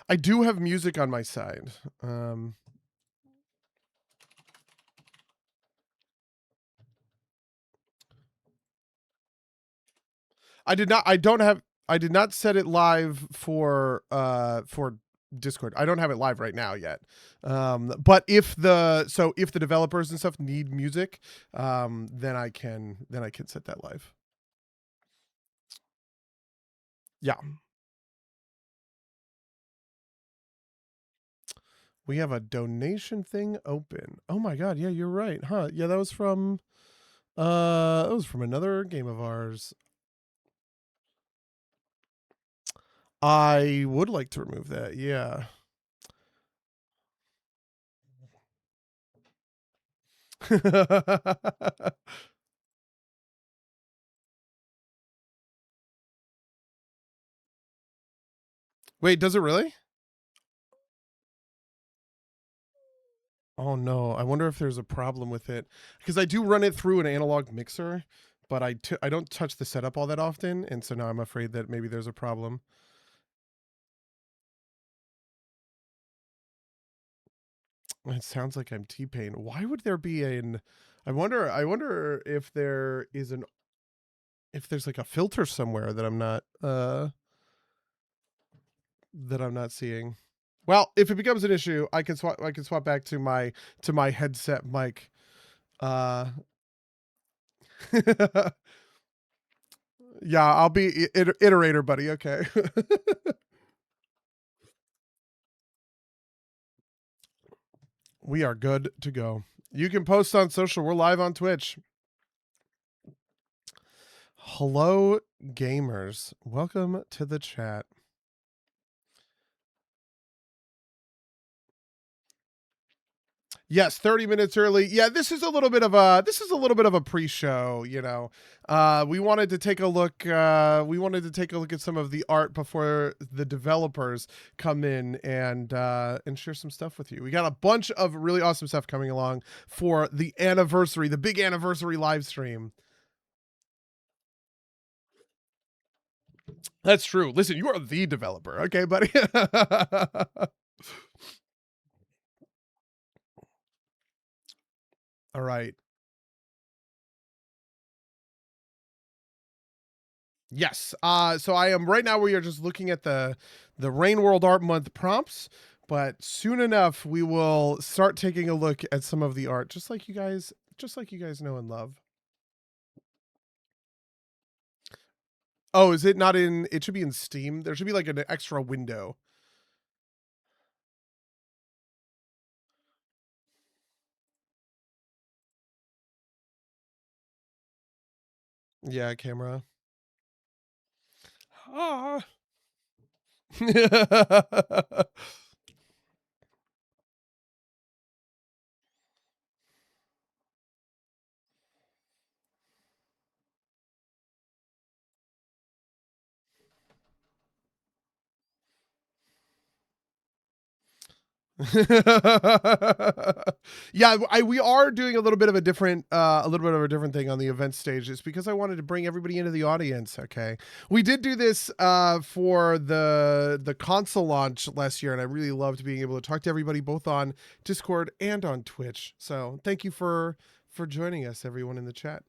I do have music on my side. Um, I did not. I don't have. I did not set it live for Discord. I don't have it live right now yet. But if the developers and stuff need music, then I can set that live. Yeah. We have a donation thing open. Oh my god, yeah, you're right. Huh. Yeah, that was from another game of ours. I would like to remove that. Yeah. Wait, does it really? Oh no, I wonder if there's a problem with it because I do run it through an analog mixer, but I don't touch the setup all that often, and so now I'm afraid that maybe there's a problem. It sounds like I'm T-Pain. Why would there be an? I wonder if there is an if there's like a filter somewhere that I'm not seeing. Well, if it becomes an issue, I can swap back to my headset mic. Uh yeah, I'll be iterator buddy, okay. We are good to go. You can post on social. We're live on Twitch. Hello gamers. Welcome to the chat. Yes, 30 minutes early. Yeah, this is a little bit of a pre-show, you know. We wanted to take a look at some of the art before the developers come in and share some stuff with you. We got a bunch of really awesome stuff coming along for the anniversary, the big anniversary live stream. That's true. Listen, you are the developer, okay, buddy? All right. Yes. So I am right now. We are just looking at the Rain World Art Month prompts, but soon enough we will start taking a look at some of the art, just like you guys know and love. Oh, is it not in? It should be in Steam. There should be like an extra window. Yeah, camera. Ah. Yeah, we are doing a little bit of a different thing on the event stage. It's because I wanted to bring everybody into the audience. Okay, we did do this for the console launch last year, and I really loved being able to talk to everybody both on Discord and on Twitch. So thank you for joining us, everyone in the chat.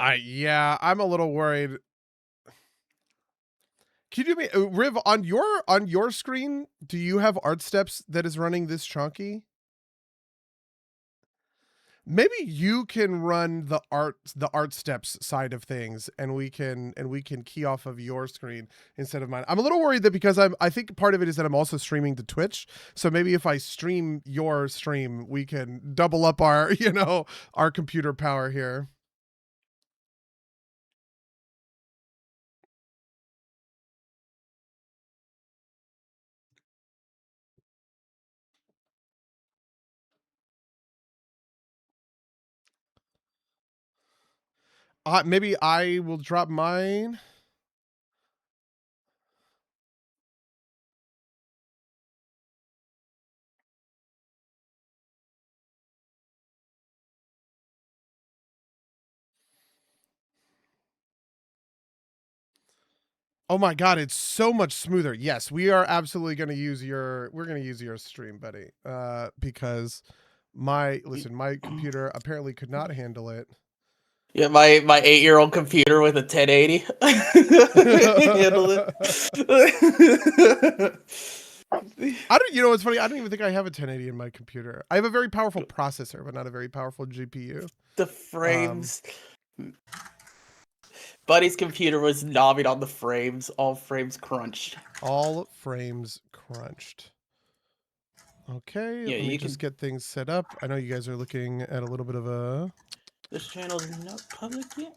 I'm a little worried. Can you do me Riv on your screen? Do you have Art Steps that is running this chunky? Maybe you can run the art steps side of things, and we can key off of your screen instead of mine. I'm a little worried that because I think part of it is that I'm also streaming to Twitch, so maybe if I stream your stream, we can double up our our computer power here. Maybe I will drop mine. Oh my god, it's so much smoother. Yes, we are absolutely going to use your stream, buddy. Because my computer apparently could not handle it. Yeah, my 8-year-old computer with a 1080 handle it. You know what's funny? I don't even think I have a 1080 in my computer. I have a very powerful processor, but not a very powerful GPU. The frames. Buddy's computer was knobbing on the frames. All frames crunched. All frames crunched. Okay, Yeah, let me just get things set up. I know you guys are looking at a little bit of a... This channel is not public yet?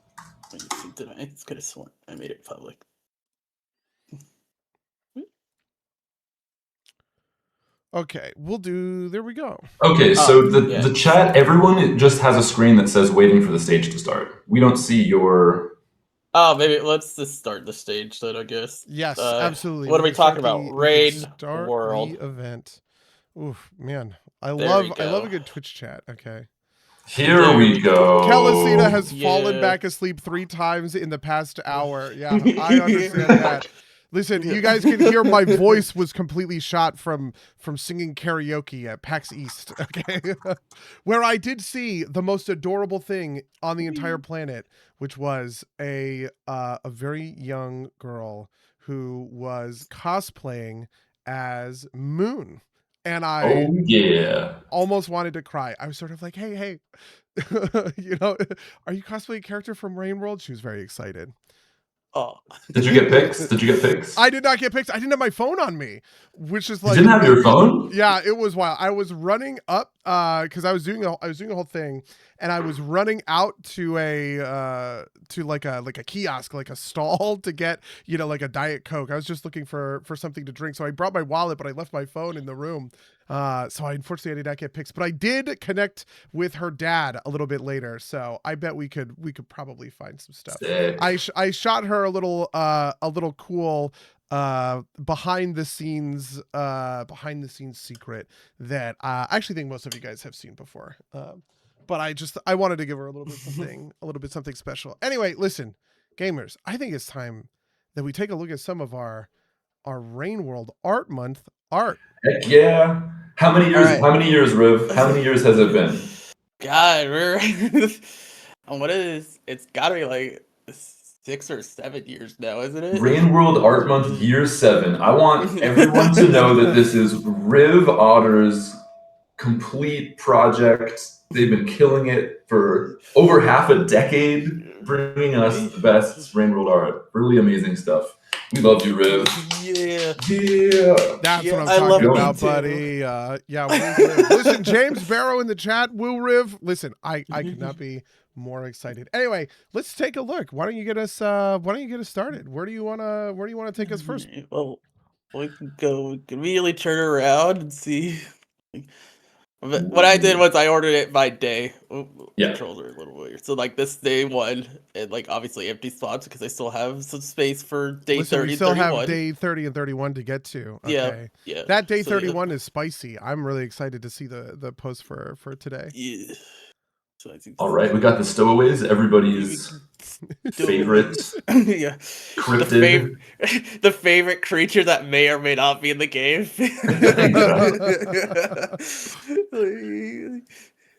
It's could have sworn I made it public. Okay, we'll do... There we go. Okay, so the chat, everyone just has a screen that says waiting for the stage to start. We don't see your... Oh, maybe let's just start the stage then, I guess. Yes, absolutely. What are we talking about? Raid World event. Oof, man. I love a good Twitch chat. Okay. Here we go. Kellicina has fallen back asleep 3 times in the past hour. Yeah, I understand that. Listen, you guys can hear my voice was completely shot from singing karaoke at PAX East, okay? Where I did see the most adorable thing on the entire planet, which was a very young girl who was cosplaying as Moon. And I almost wanted to cry. I was sort of like, hey, you know, are you cosplaying a character from Rain World? She was very excited. Oh, did you get pics? I did not get pics. I didn't have my phone on me, which is like... You didn't have your phone? Yeah, it was wild. I was running up because I was doing a whole thing, and I was running out to a kiosk, like a stall to get, you know, like a Diet Coke. I was just looking for something to drink, so I brought my wallet, but I left my phone in the room. So unfortunately I did not get pics, but I did connect with her dad a little bit later. So I bet we could probably find some stuff. Sick. I shot her a little cool behind the scenes secret that I actually think most of you guys have seen before. But I wanted to give her a little bit something special. Anyway, listen, gamers, I think it's time that we take a look at some of our Rain World Art Month art. Heck yeah. How many years, Riv? How many years has it been? God, it's gotta be like 6 or 7 years now, isn't it? Rain World Art Month, year 7. I want everyone to know that this is Riv Otter's complete project. They've been killing it for over half a decade, bringing us the best Rain World art. Really amazing stuff. We love you, Riv. Yeah. That's what I'm talking about, buddy. Listen, James Barrow in the chat. Will Riv. Listen, I could not be more excited. Anyway, let's take a look. Why don't you get us started? Where do you wanna take us first? Well, we can immediately turn around and see. But what I did was I ordered it by day. Controls are a little weird. So like this day 1, and like obviously empty spots because I still have some space for day 30 and 31. We still have day 30 and 31 to get to. Okay. Yeah. That day 31 is spicy. I'm really excited to see the post for today. Yeah. So all right, we got the stowaways. Everybody's favorite cryptid. The favorite creature that may or may not be in the game.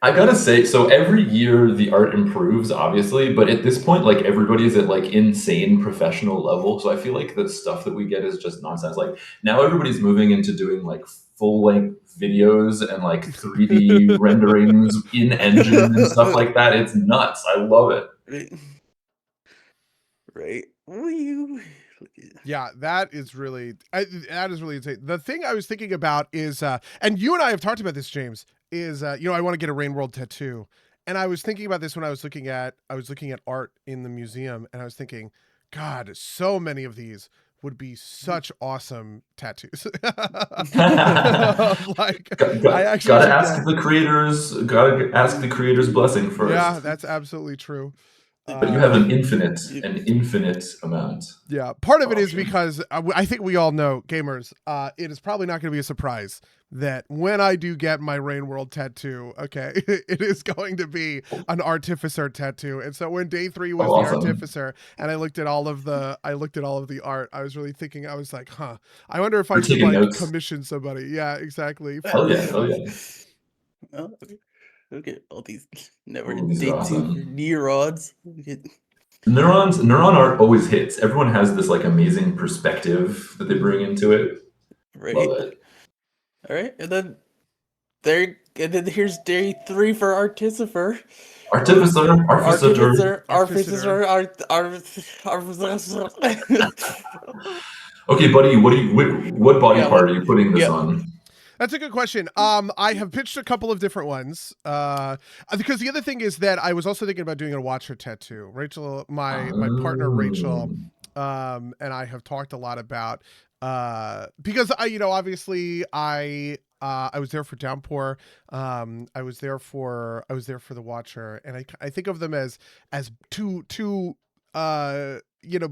I gotta say, so every year the art improves, obviously, but at this point, like everybody's at like insane professional level. So I feel like the stuff that we get is just nonsense. Like now everybody's moving into doing like full-length videos and like 3D renderings in engine and stuff like that. It's nuts. I love it. Right. Yeah, that is really insane. The thing I was thinking about is, and you and I have talked about this, James, is I want to get a Rain World tattoo, and I was thinking about this when I was looking at art in the museum, and I was thinking, God, so many of these would be such awesome tattoos. Gotta ask the creators' blessing first. Yeah, that's absolutely true. But you have an infinite amount. Yeah, part of it is because I think we all know, gamers, it is probably not going to be a surprise that when I do get my Rain World tattoo, okay, it is going to be an Artificer tattoo. And so when day 3 was the Artificer, and I looked at all of the art, I was really thinking, I was like, huh, I wonder if I should like commission somebody. Yeah, exactly. Hell yeah. Look at all these neurons. Neuron art always hits. Everyone has this like amazing perspective that they bring into it. Right. Love it. All right, and then here's day 3 for Artificer. Okay, buddy, what body part are you putting this on? That's a good question. I have pitched a couple of different ones. Because the other thing is that I was also thinking about doing a Watcher tattoo. Rachel, my partner Rachel, and I have talked a lot about because obviously I was there for Downpour. I was there for the Watcher, and I think of them as two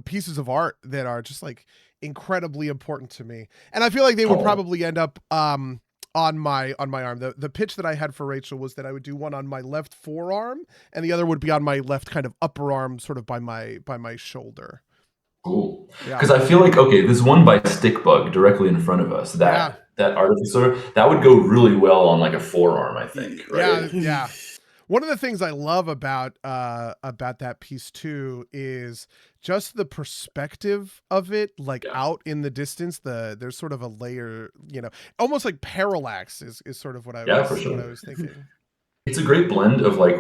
pieces of art that are just like incredibly important to me, and I feel like they would probably end up on my arm. The pitch that I had for Rachel was that I would do one on my left forearm, and the other would be on my left kind of upper arm, sort of by my shoulder. Cool. Because I feel like, okay, this one by Stickbug directly in front of us, that Artificer, that would go really well on like a forearm, I think. Right? Yeah. One of the things I love about that piece too is just the perspective of it, like out in the distance. There's sort of a layer, almost like parallax is sort of what I was thinking. It's a great blend of like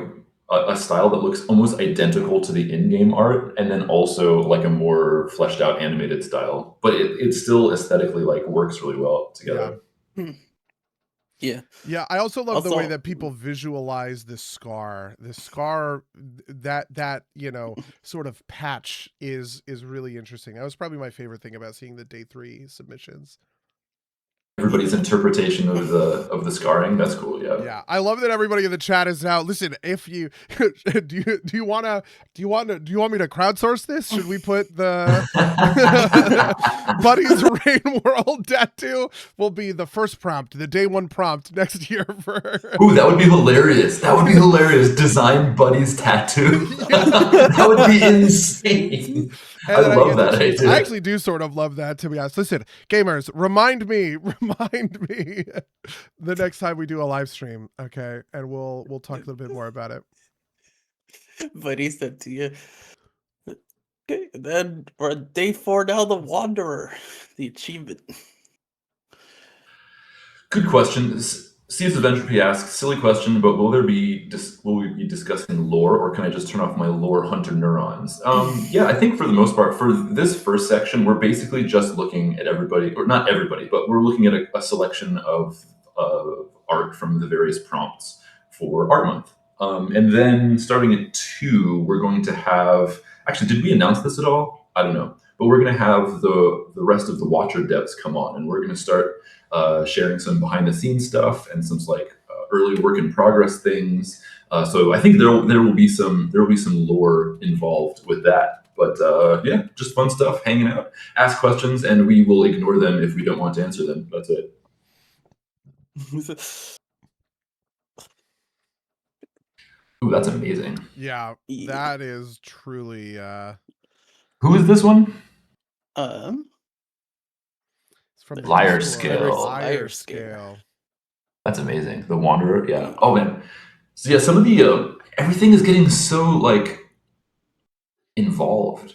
a style that looks almost identical to the in-game art, and then also like a more fleshed out animated style, but it still aesthetically like works really well together. Yeah. I also love the way that people visualize the scar. The scar, that sort of patch is really interesting. That was probably my favorite thing about seeing the day 3 submissions. Everybody's interpretation of the scarring. That's cool. Yeah. I love that everybody in the chat is now. Listen, if you do you want me to crowdsource this? Should we put the Buddy's Rain World tattoo will be the first prompt, the day 1 prompt next year for. Ooh, that would be hilarious. Design Buddy's tattoo. That would be insane. I love that idea. I actually do sort of love that, to be honest. Listen, gamers, remind me the next time we do a live stream, okay? And we'll talk a little bit more about it. Buddy said to you, okay, then we're on day 4 now, the Wanderer, the achievement. Good question. Seeds of Entropy asks, silly question, but will we be discussing lore, or can I just turn off my lore hunter neurons? Yeah, I think for the most part, for this first section, we're basically just looking at everybody, or not everybody, but we're looking at a selection of art from the various prompts for Art Month. And then starting at 2, we're going to have, actually, did we announce this at all? I don't know. But we're going to have the rest of the Watcher devs come on, and we're going to start sharing some behind the scenes stuff and some like early work in progress things. So I think there will be some lore involved with that. But yeah, just fun stuff, hanging out, ask questions, and we will ignore them if we don't want to answer them. That's it. Ooh, that's amazing. Yeah, that is truly. Who is this one? It's from Liar Scale. Liar Scale. That's amazing. The Wanderer. Yeah. Oh man. So yeah, some of the everything is getting so like involved.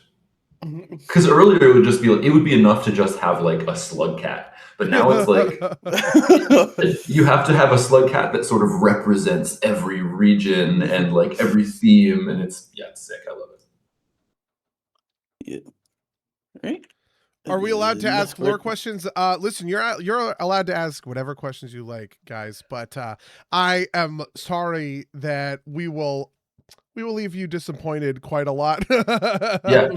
Because earlier it would just be like, it would be enough to just have like a slug cat, but now it's like you have to have a slug cat that sort of represents every region and like every theme, and it's sick. I love it. Yeah. Right. Are we allowed to ask lore questions? Listen, you're allowed to ask whatever questions you like, guys. But I am sorry that we will leave you disappointed quite a lot. Yeah,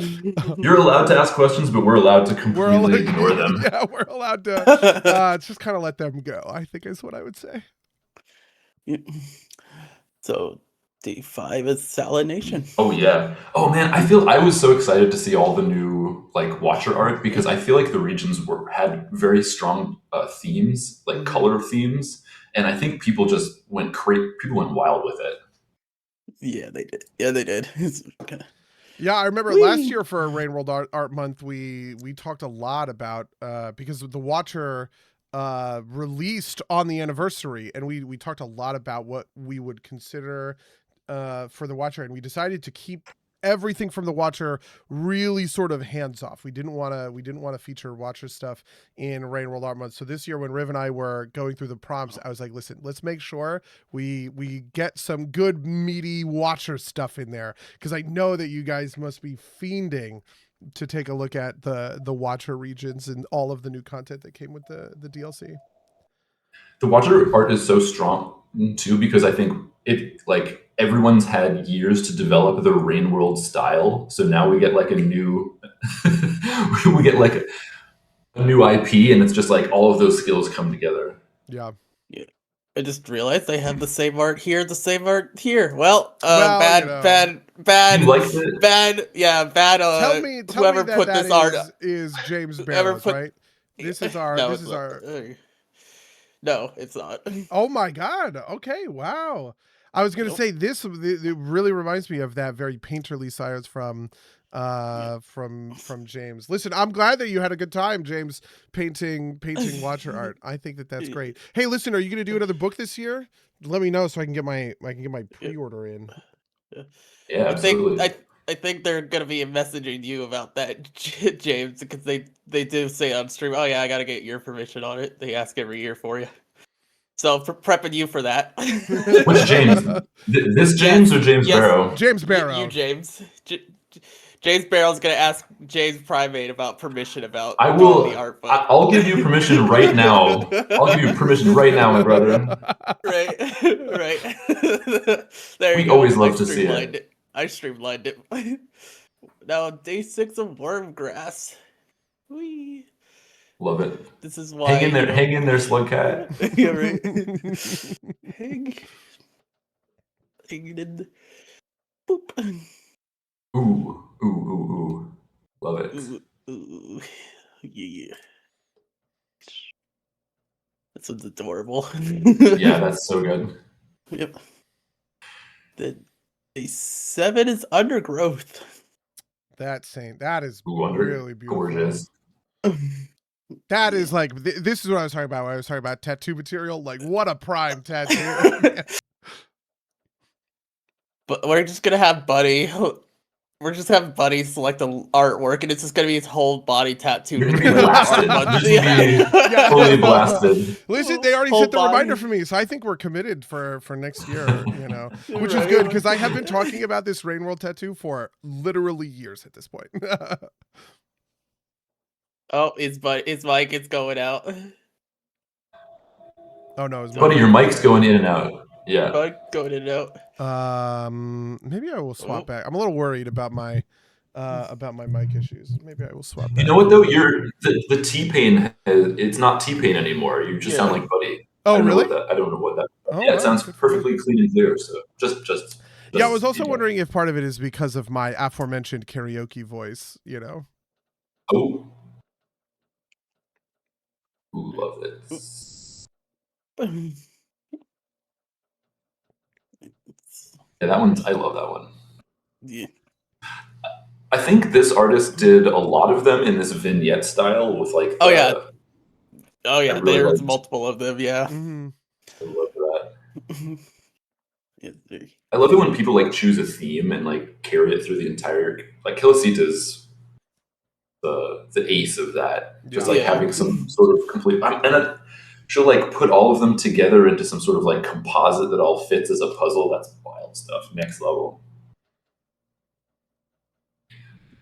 you're allowed to ask questions, but we're allowed to completely ignore them. Yeah, we're allowed to just kind of let them go, I think is what I would say. So Day 5 is Salination. Oh yeah. Oh man, I was so excited to see all the new like Watcher art because I feel like the regions had very strong themes, like color themes, and I think people just went people went wild with it. Yeah, they did. Yeah, they did. Yeah, I remember last year for Rain World Art Month, we talked a lot about because the Watcher released on the anniversary, and we talked a lot about what we would consider for the Watcher, and we decided to keep everything from the Watcher really sort of hands off. We didn't want to feature Watcher stuff in Rain World Art Month. So this year when Riv and I were going through the prompts, I was like, listen, let's make sure we get some good meaty Watcher stuff in there, because I know that you guys must be fiending to take a look at the Watcher regions and all of the new content that came with the DLC. The Watcher art is so strong too because I think it like everyone's had years to develop the Rain World style, so now we get like a new we get like a new IP, and it's just like all of those skills come together. Yeah. I just realized they have the same art here, the same art here. Well, bad. You liked it? Bad. Yeah, bad. Tell me whoever that put this art is James Barrows, right? This is our. No, this is our. No, it's not. Oh my God! Okay, wow. I was gonna say this. It really reminds me of that very painterly sires from James. Listen, I'm glad that you had a good time, James, painting Watcher art. I think that's great. Hey, listen, are you gonna do another book this year? Let me know so I can get my pre-order in. Yeah, absolutely. I think they're gonna be messaging you about that, James, because they do say on stream, oh yeah, I gotta get your permission on it. They ask every year for you. So prepping you for that. Which James? This James or James Barrow? James Barrow. You James. James Barrow's gonna ask James Primate about permission about I will. The art book. I'll give you permission right now. I'll give you permission right now, my brother. Right. There we you go. Always love to see it. I streamlined it. Now day 6 of Wormgrass. Whee. Love it. This is why. Hang in there, Slugcat. Yeah, right. Hanging in. Boop. Ooh. Love it. Ooh. Yeah. This one's adorable. Yeah, that's so good. Yep. The day 7 is Undergrowth. That is really beautiful. Gorgeous. That is like this is what I was talking about when I was talking about tattoo material. Like, what a prime tattoo. But we're just gonna have Buddy. We're just having Buddy select the artwork, and it's just gonna be his whole body tattoo. You're gonna be blasted. Fully blasted. Listen, they already set the reminder for me, so I think we're committed for next year. Which is good because I have been talking about this Rain World tattoo for literally years at this point. Oh, his mic is going out. Oh no, Buddy, your mic's going in and out. Yeah. Going in and out. Maybe I will swap back. I'm a little worried about my mic issues. Maybe I will swap back. You know what though? The T-Pain it's not T-Pain anymore. You just sound like Buddy. Oh, really? I don't know what that. Oh, yeah, it sounds perfectly clean and clear. So just. Yeah, I was also wondering if part of it is because of my aforementioned karaoke voice. Oh. Ooh, love it. Yeah, I love that one. Yeah. I think this artist did a lot of them in this vignette style with like. Oh yeah. Really there's multiple of them. Yeah. Mm-hmm. I love that. Yeah, I love it when people like choose a theme and like carry it through the entire. Like Killicita's the ace of that. Just like having some sort of complete. And she'll like put all of them together into some sort of like composite that all fits as a puzzle. That's wild stuff. Next level.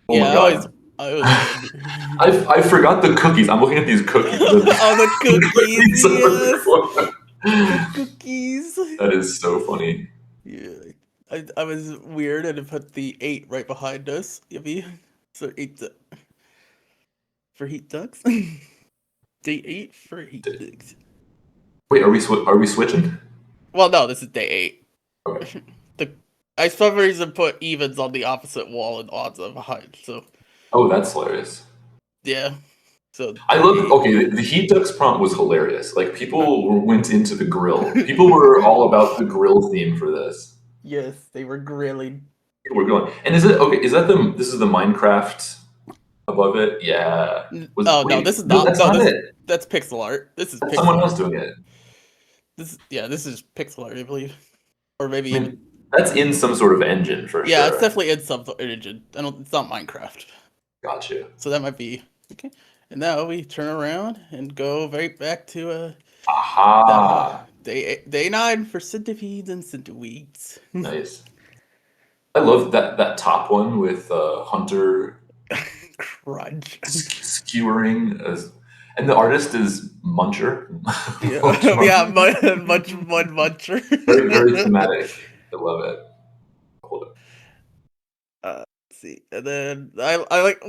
Oh my God. I forgot the cookies. I'm looking at these cookies. The cookies. The cookies. That is so funny. Yeah. I was weird and I put the 8 right behind us. So 8 for heat ducks. Day 8 for heat ducks. Wait, are we switching? Well, no, this is day 8. Okay. I for some reason put evens on the opposite wall and odds on behind. So. Oh, that's hilarious. Yeah. So I love. Okay, the Heat Ducks prompt was hilarious. Like people went into the grill. People were all about the grill theme for this. Yes, they were grilling. We're going. And is it okay? Is that the? This is the Minecraft above it. Yeah. No, this is not. That's not it. That's pixel art. This is pixel someone art. else doing it. This is pixel art, I believe, or maybe even. That's in some sort of engine for sure. Yeah, it's definitely in some engine. It's not Minecraft. Gotcha. So that might be okay. And now we turn around and go right back to day 9 for centipedes and centiweeds. Nice. I love that top one with Hunter Crunch skewering and the artist is Muncher. Yeah, Muncher. Very, very thematic. I love it. Hold it. Let's see, and then I like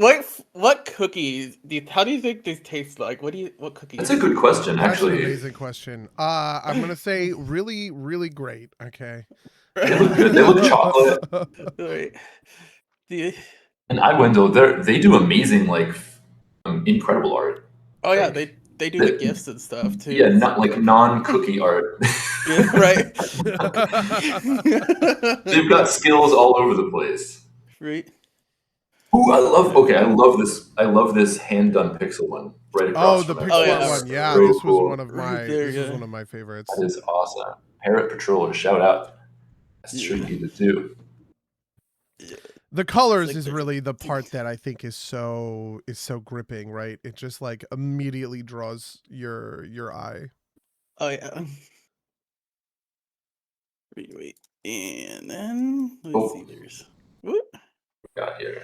what cookies? How do you think these taste like? What cookies? That's a good question, actually. That's an amazing question. I'm gonna say really, really great. Okay. They look good. They look chocolate. Right. And Wendell, they do amazing, like, incredible art. Oh yeah, they do the gifts and stuff too. Yeah, not like non-cookie art. Yeah, right. They've got skills all over the place. Right. Ooh, I love this hand-done pixel one right across. Oh, the from pixel one. Yeah, so this cool. was one of my favorites. That is awesome. Parrot Patroller, shout out. That's tricky to do. The colors is really the part that I think is so gripping, right? It just like immediately draws your eye. Oh yeah. Wait. And then let's see, there's got here.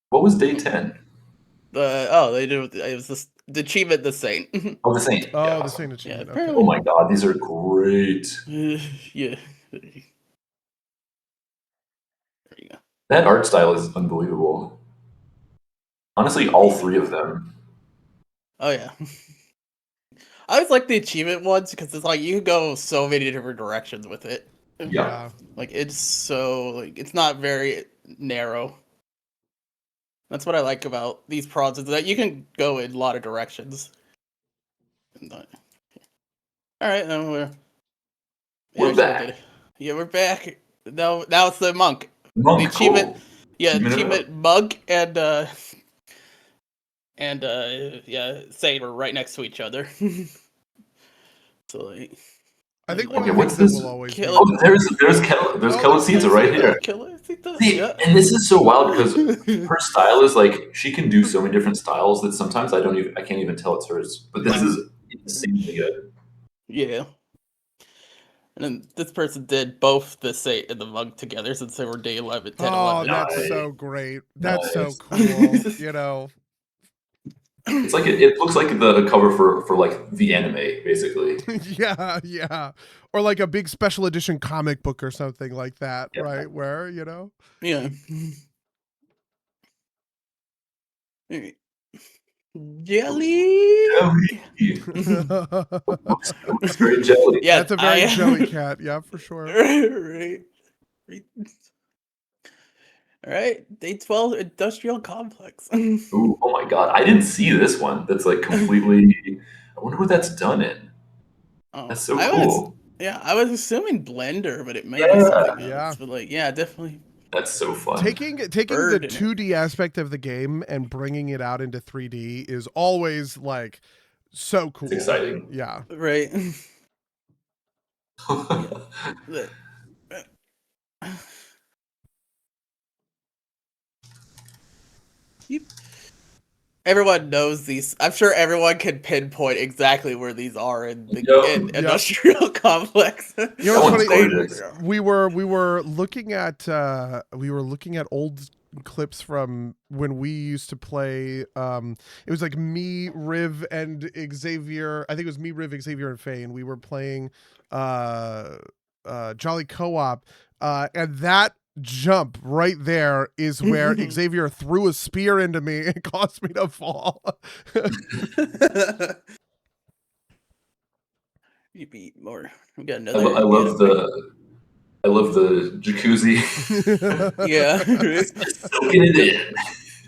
What was day 10? They do it was the achievement the Saint. Oh, the Saint. Oh, yeah, the awesome. Saint achievement. Yeah, okay. Oh my god, these are great. Yeah. There you go. That art style is unbelievable. Honestly, all 3 of them. Oh yeah. I always like the achievement ones because it's like you can go so many different directions with it. Yeah. Like it's so it's not very narrow. That's what I like about these prods is that you can go in a lot of directions. All right, then we're back. Yeah, we're back. Now it's the monk. Monk, the achievement. cool. Yeah, achievement monk and Saint were right next to each other. So like, I think okay, what's this? Will always there's Kelisita right here. See, and this is so wild because her style is like she can do so many different styles that sometimes I can't even tell it's hers. But this is insanely good. Yeah. And then this person did both the Saint and the monk together since they were day 11, 10, 11. That's so great. That's so cool. You know. It's like it looks like the cover for like the anime, basically. yeah. Or like a big special edition comic book or something like that, right? Where, you know? Yeah. Jelly. It's very jelly. Yeah, that's a very jelly cat. Yeah, for sure. Right. All right, day 12, industrial complex. Ooh, oh my god, I didn't see this one. That's like completely. I wonder what that's done in. Oh, that's so cool. I was assuming Blender, but it may be something else. But like, yeah, definitely. That's so fun. Taking the 2D aspect of the game and bringing it out into 3D is always like so cool. It's exciting. Yeah. Right. Everyone knows these. I'm sure everyone can pinpoint exactly where these are in the industrial complex. You know what's funny? We were looking at old clips from when we used to play. It was like me, Riv, and Xavier. I think it was me, Riv, Xavier, and Faye, and we were playing Jolly Co-op, and that jump right there is where Xavier threw a spear into me and caused me to fall. You beat more. We got another. I love the I love the jacuzzi. Yeah. Soaking it in.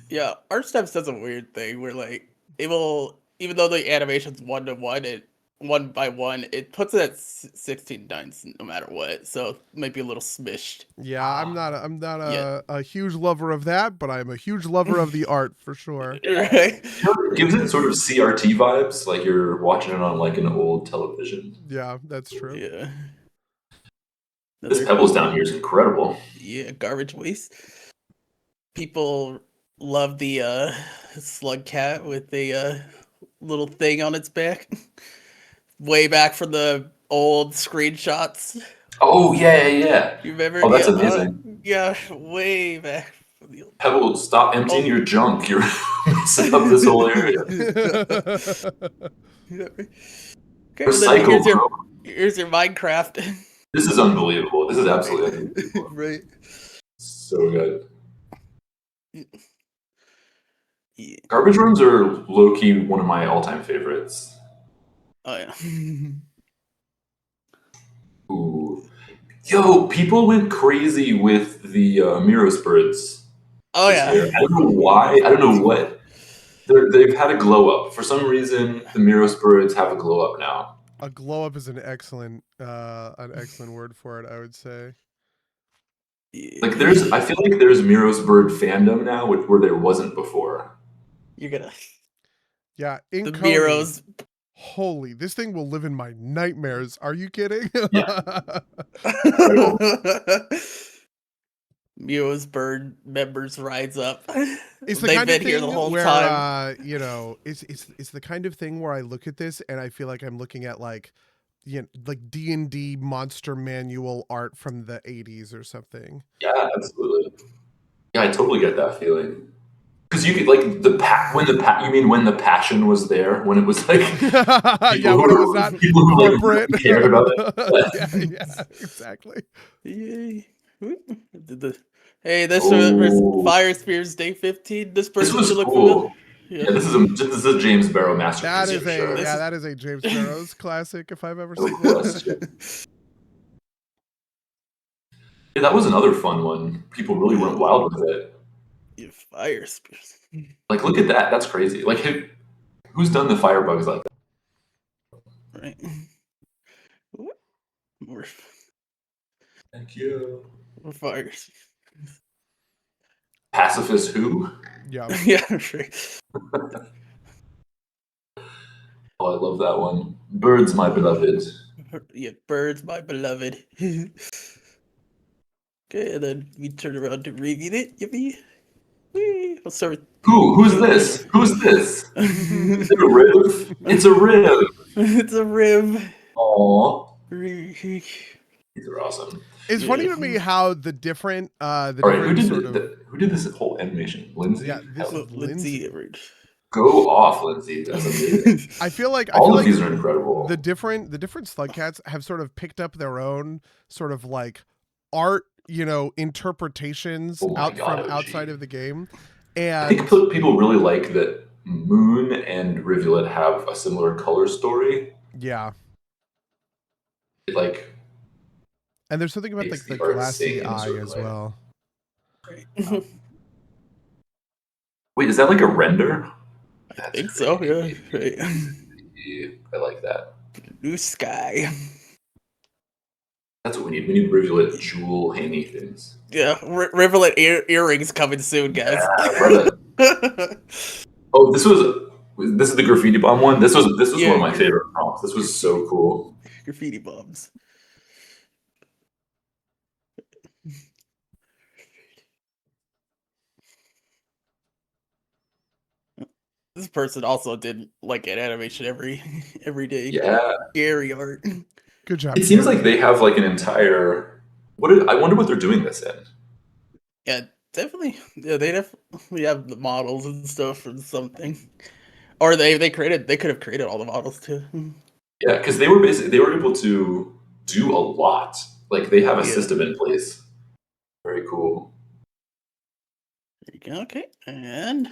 Yeah, Art Steps does a weird thing where like it will, even though the animation's 1-to-1, it 1-by-1, it puts it at 16 nines no matter what. So it might be a little smished. Yeah, I'm not Yeah. a huge lover of that, but I'm a huge lover of the art for sure. Right. It gives it sort of CRT vibes, like you're watching it on like an old television. Yeah, that's true. Yeah. This Pebbles down here is incredible. Yeah, garbage waste. People love the slug cat with the little thing on its back. Way back from the old screenshots. Oh yeah. You remember? Oh, that's amazing. Yeah, way back from the old. Pebbles, stop emptying your junk. You're messing up this whole area. Okay, then here's your Minecraft. This is unbelievable. This is absolutely unbelievable. Right. So good. Yeah. Garbage rooms are low-key one of my all-time favorites. Oh yeah. Ooh. Yo, people went crazy with the Miros birds. Oh yeah. Year. I don't know why. I don't know what. They've had a glow up. For some reason, the Miros birds have a glow up now. A glow up is an excellent word for it, I would say. Like I feel like there's Miros bird fandom now, where there wasn't before. You're gonna. Yeah, in the Coney, Miros. Holy, this thing will live in my nightmares. Are you kidding? Yeah. Miros bird members rise up. It's the They've kind been of here thing the whole where, time. you know, it's the kind of thing where I look at this and I feel like I'm looking at like, you know, like D&D monster manual art from the 80s or something. Yeah, absolutely. Yeah, I totally get that feeling. Because you could like when the passion was there, when it was like yeah, when it was not corporate. Like, cared about it. Yeah, exactly. Yay. Hey, this Fire Spears Day 15. This person was should look cool. Yeah, this is a James Barrow masterpiece. That is a James Barrow's classic if I've ever seen one. Yeah, that was another fun one. People really went wild with it. Yeah, Fire Spears. Like, look at that. That's crazy. Like, who's done the firebugs like that? Right. More. Thank you. More Fire Spears. Pacifist who? Yeah. Yeah, right. Oh, I love that one. Birds, my beloved. Yeah, birds, my beloved. Okay, and then we turn around to read it. Yippee. I'll start with Who's this? Who's this? Is it a rib? It's a rib. It's a rib. Aww. These are awesome. It's funny to me how the different All right, who did this whole animation? Lindsay? Yeah, this is Lindsay. Go off, Lindsay. That's amazing. I feel like these are incredible. The different slug cats have sort of picked up their own sort of like art, you know, interpretations outside of the game. And I think people really like that Moon and Rivulet have a similar color story. Yeah. Like, and there's something about like the glassy eye as well. Wait, is that like a render? I think so, yeah. Right. Yeah, I like that. Blue sky. That's what we need. We need Rivulet jewel hangy things. Yeah, Rivulet earrings coming soon, guys. Yeah, oh, this is the graffiti bomb one. This was one of my favorite prompts. This was so cool. Graffiti bombs. This person also did like an animation every day. Yeah. Scary art. Good job. It seems like they have like an entire. I wonder what they're doing this in. Yeah, definitely. Yeah, they definitely have the models and stuff for something. Or they could have created all the models too. Yeah, because they were able to do a lot. Like they have a system in place. Very cool. There you go. Okay, and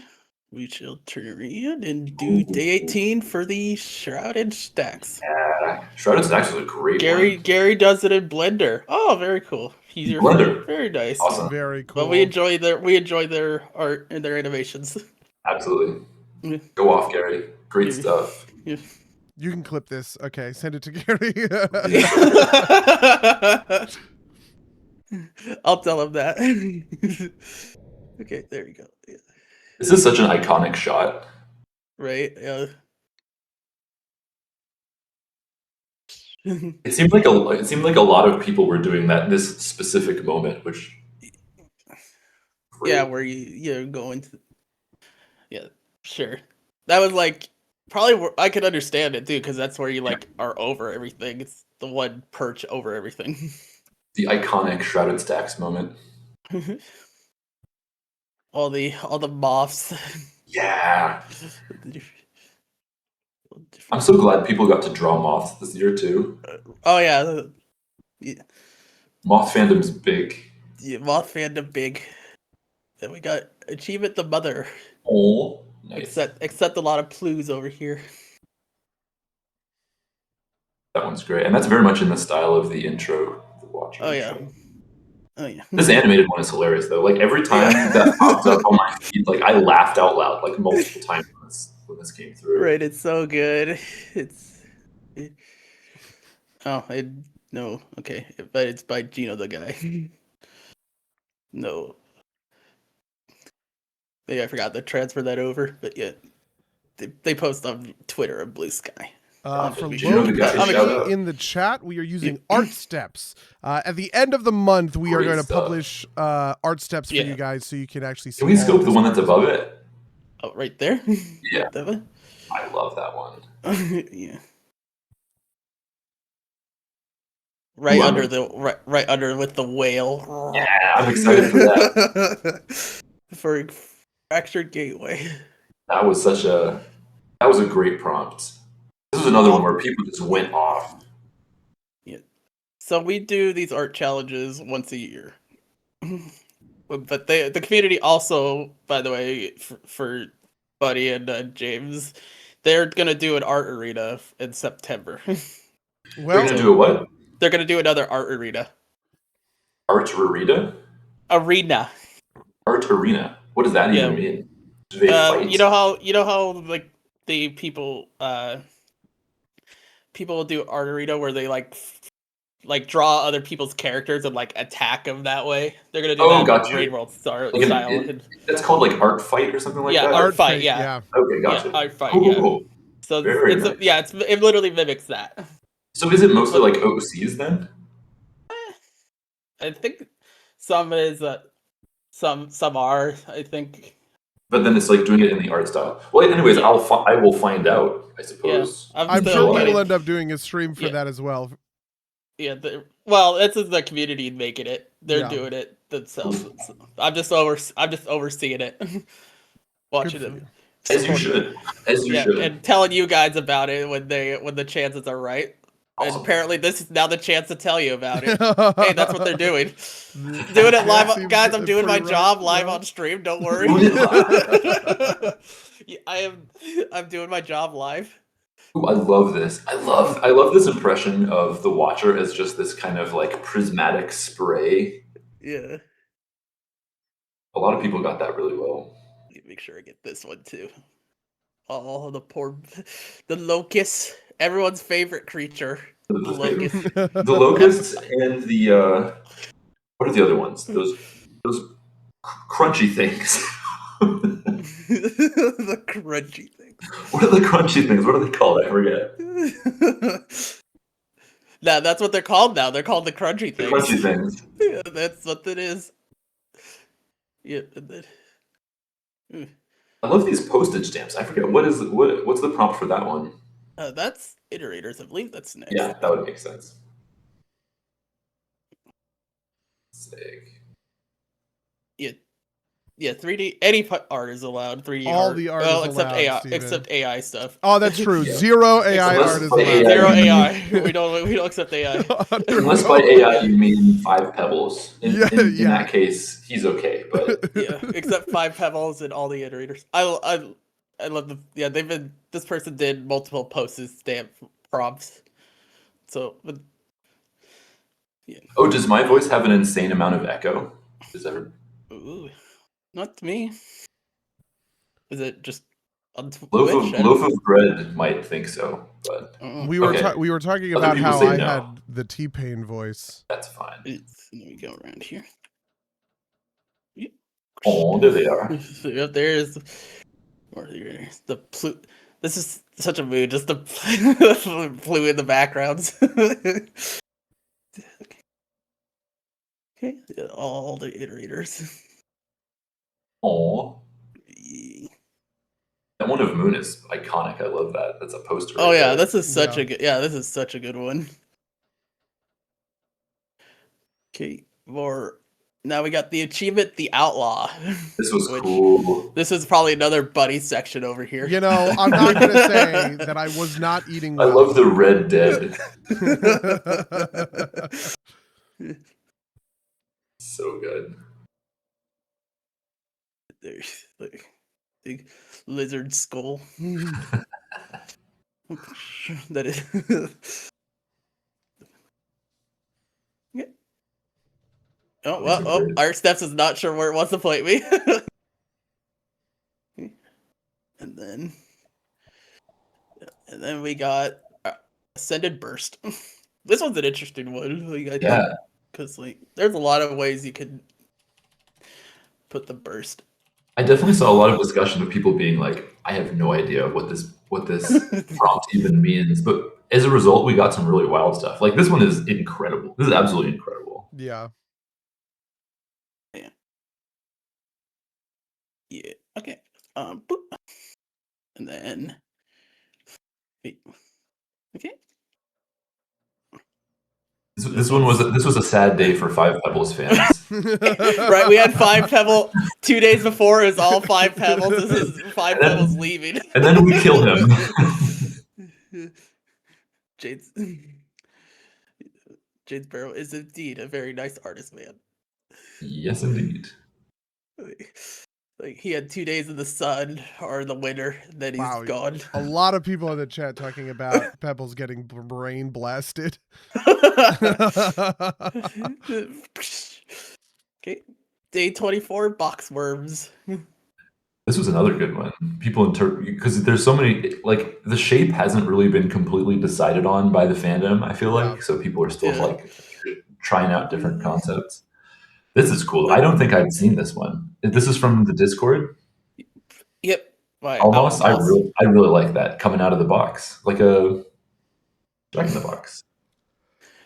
We shall turn around and do day 18 for the Shrouded Stacks. Yeah, Shrouded Stacks is a great one. Gary does it in Blender. Oh, very cool. He's your Blender. friend. Very nice. Awesome. Very cool. But we enjoy their art and their animations. Absolutely. Yeah. Go off, Gary. Great stuff. Yeah. You can clip this. Okay, send it to Gary. I'll tell him that. Okay, there you go. Yeah. This is such an iconic shot. Right? Yeah. It seemed like a lot of people were doing that in this specific moment, which yeah, where you're going to. Yeah, sure. That was like probably I could understand it too, because that's where you like are over everything. It's the one perch over everything. The iconic Shrouded Stacks moment. all the moths. Yeah. I'm so glad people got to draw moths this year too. Oh yeah. Moth fandom's big. Yeah, moth fandom big. Then we got Achievement the Mother. Oh, nice. Except a lot of plues over here. That one's great, and that's very much in the style of the intro. The Watcher. Oh yeah. Intro. Oh yeah. This animated one is hilarious though. Like every time that pops up on my feed, like I laughed out loud like multiple times when this came through. Right, it's so good. No, okay, but it's by Gino the guy. No. Maybe I forgot to transfer that over, but yeah, they post on Twitter and Blue Sky. For Loki in the chat, we are using Art Steps. At the end of the month, we are going to publish Art Steps for you guys, so you can actually see. Can we scope the one that's above it? Oh, right there. Yeah, I love that one. Yeah. Right under with the whale. Yeah, I'm excited for that. For Fractured Gateway. That was a great prompt. This was another one where people just went off. Yeah. So we do these art challenges once a year. But the community also, by the way, for Buddy and James, they're gonna do an art arena in September. They're gonna do a what? They're gonna do another art arena. Art arena? Arena. Art arena. What does that even mean? Do they fight? You know how like the people will do art arena where they like draw other people's characters and like attack them that way. They're gonna do that in Raid World style. It's called like art fight or something like that. Yeah, art fight. Yeah. Okay, gotcha. Yeah, art fight. Cool. So it literally mimics that. So is it mostly like OCs then? I think some is some are, I think. But then it's like doing it in the art style. Well, anyways, I will find out, I suppose. Yeah, I'm sure we will end up doing a stream for that as well. Yeah, this is the community making it. They're doing it themselves. I'm just overseeing it, watching them. As you should. And telling you guys about it when the chances are right. Awesome. And apparently this is now the chance to tell you about it. Hey, that's what they're doing. Doing it live, guys. I'm doing my job live on stream. Don't worry. I'm doing my job live. Ooh, I love this. I love this impression of the Watcher as just this kind of like prismatic spray. Yeah. A lot of people got that really well. Make sure I get this one too. Oh, the locust. Everyone's favorite creature. The locust. The locusts and the what are the other ones? Those crunchy things. The crunchy things. What are the crunchy things? What are they called? I forget. Nah, that's what they're called now. They're called the crunchy things. The crunchy things. Yeah, that's what it is. Yeah. I love these postage stamps. I forget what's the prompt for that one. That's iterators. I believe that's next. Yeah, that would make sense. Sick. Yeah. Yeah, 3D. Any art is allowed. 3D All art. the art well, is except allowed, AI. Steven. Except AI stuff. Oh, that's true. Yeah. Zero AI Unless art is by allowed. AI Zero you AI. We don't accept AI. Unless by AI you mean 5 pebbles. In Yeah. that case, he's okay. But Yeah, except 5 pebbles and all the iterators. I love the they've been this person did multiple postage stamp prompts. So but yeah. oh, does my voice have an insane amount of echo? Does ever Ooh, not to me. Is it just on loaf of bread might think so, but we were okay. we were talking Other about people how say I no. had the T-Pain voice. That's fine. Let me go around here. Oh, there they are. Yep, there's the flute. This is such a mood. Just the flute in the backgrounds. Okay, all the iterators. Oh, that one of Moon is iconic. I love that. That's a poster. Oh right yeah, there. this is such a good. Yeah, this is such a good one. Okay, more. Now we got the achievement, the outlaw. This was cool. This is probably another buddy section over here. You know, I'm not going to say that I was not eating well. I love the Red Dead. So good. There's like big lizard skull. That is. Yeah. Oh well. Oh, Art Steps is not sure where it wants to plate me. And then we got Ascended Burst. This one's an interesting one. Like, yeah. Because like, there's a lot of ways you could put the burst. I definitely saw a lot of discussion of people being like, "I have no idea what this prompt even means," but as a result, we got some really wild stuff. Like this one is incredible. This is absolutely incredible. Yeah. Yeah. Okay. Boop. And then. Wait. Okay. This was a sad day for 5 Pebbles fans. Right, we had 5 Pebble 2 days before. It was all 5 Pebbles. This is 5 Pebbles leaving. And then we killed him. Jade's Barrow is indeed a very nice artist, man. Yes, indeed. Like he had 2 days in the sun or in the winter, then he's gone. A lot of people in the chat talking about Pebbles getting brain blasted. Okay, day 24, Boxworms. This was another good one. People because there's so many, like the shape hasn't really been completely decided on by the fandom, I feel like. So people are still like trying out different concepts. This is cool. I don't think I've seen this one. This is from the Discord. Yep. Almost. I really like that coming out of the box, like a Jack in the Box.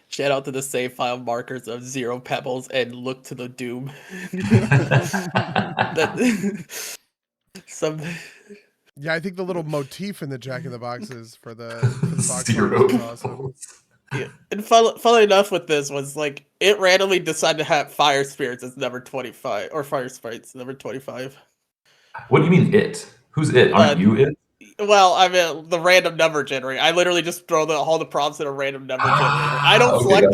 Shout out to the save file markers of 0 Pebbles and look to the doom. Yeah, I think the little motif in the Jack in the Boxes for the box 0 is awesome. Yeah. And funnily enough with this was like it randomly decided to have Fire Spirits as number 25 or Fire Sprites number 25. What do you mean it? Who's it? Aren't you it? Well, I mean the random number generator. I literally just throw all the prompts in a random number generator. I don't select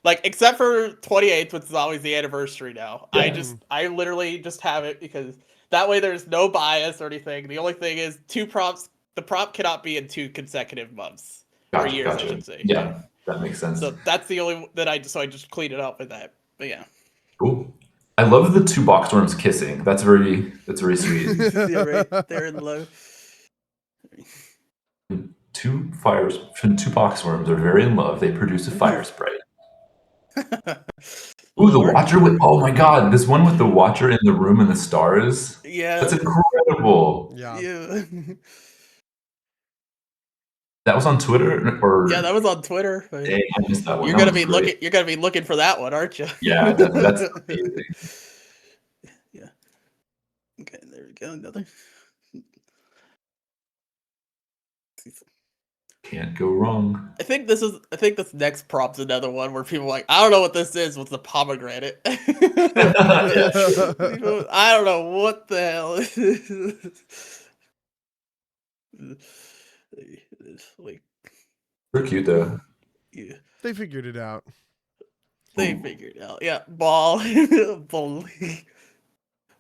like except for 28th, which is always the anniversary now. Yeah. I literally just have it because that way there's no bias or anything. The only thing is 2 prompts. The prompt cannot be in 2 consecutive months or years, I should say. Yeah, that makes sense. So that's the only that I just clean it up with that. But yeah. Cool. I love the 2 Boxworms kissing. That's very sweet. Yeah, right. They're in love. 2 Boxworms are very in love. They produce a fire sprite. Ooh, the Watcher with, oh my god, this one with the Watcher in the room and the stars. Yeah. That's incredible. Yeah. That was on Twitter, or yeah, that was on Twitter. Dang, I missed that one. You're gonna be looking for that one, aren't you? Yeah, that's amazing. Yeah. Okay, there we go. Another. Can't go wrong. I think this next prop's another one where people are like, I don't know what this is with the pomegranate. People, I don't know what the hell it is. Like, They're cute though. yeah, They figured it out. they figured it out. Yeah, ball, bully,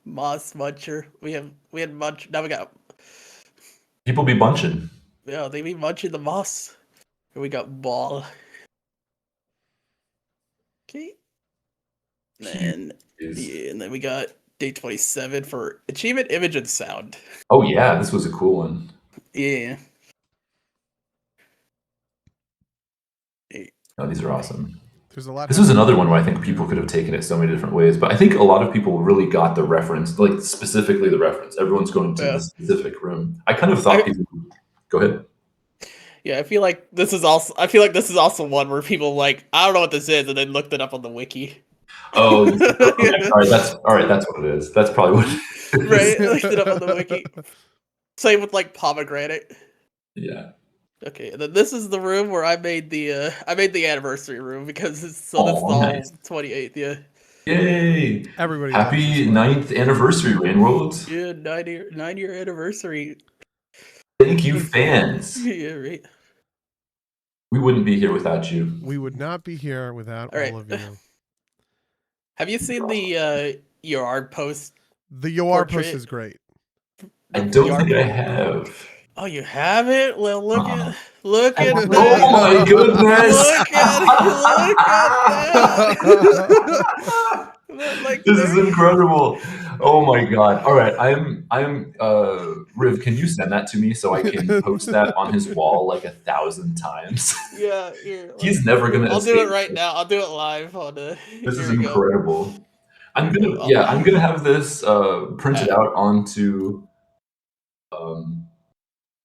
moss muncher. We had munch. Now we got People be bunching. yeah. They be munching the moss. And we got ball. Okay. And yeah, and then we got day 27 for achievement, image, and sound. Oh yeah, this was a cool one. Yeah. Oh, these are awesome. There's a lot. This was another one where I think people could have taken it so many different ways, but I think a lot of people really got the reference, like specifically the reference. Everyone's going to the specific room. I kind of thought people. Go ahead. Yeah, I feel like this is also one where people like, I don't know what this is, and then looked it up on the wiki. Oh, okay. All right. That's what it is. That's probably what it is. Right, looked it up on the wiki. Same with like pomegranate. Yeah. Okay, and then this is the room where I made the anniversary room because it's the nice. 28th. Yeah. Yay! Everybody. Happy 9th anniversary, Rainworld. Yeah, 9-year anniversary. Thank you, fans. Yeah, right. We wouldn't be here without you. We would not be here without all of you. Have you seen the Yoard post? The Yoard post is great. I don't think I have. Oh, you haven't? Well, look at Oh that. my goodness! Look at that. Like, this is incredible. Oh my god! All right, I'm. Riv, can you send that to me so I can post that on his wall like 1,000 times? Yeah, here. He's never gonna. I'll do it right now. I'll do it live on the. This is incredible. I'm gonna have this printed out onto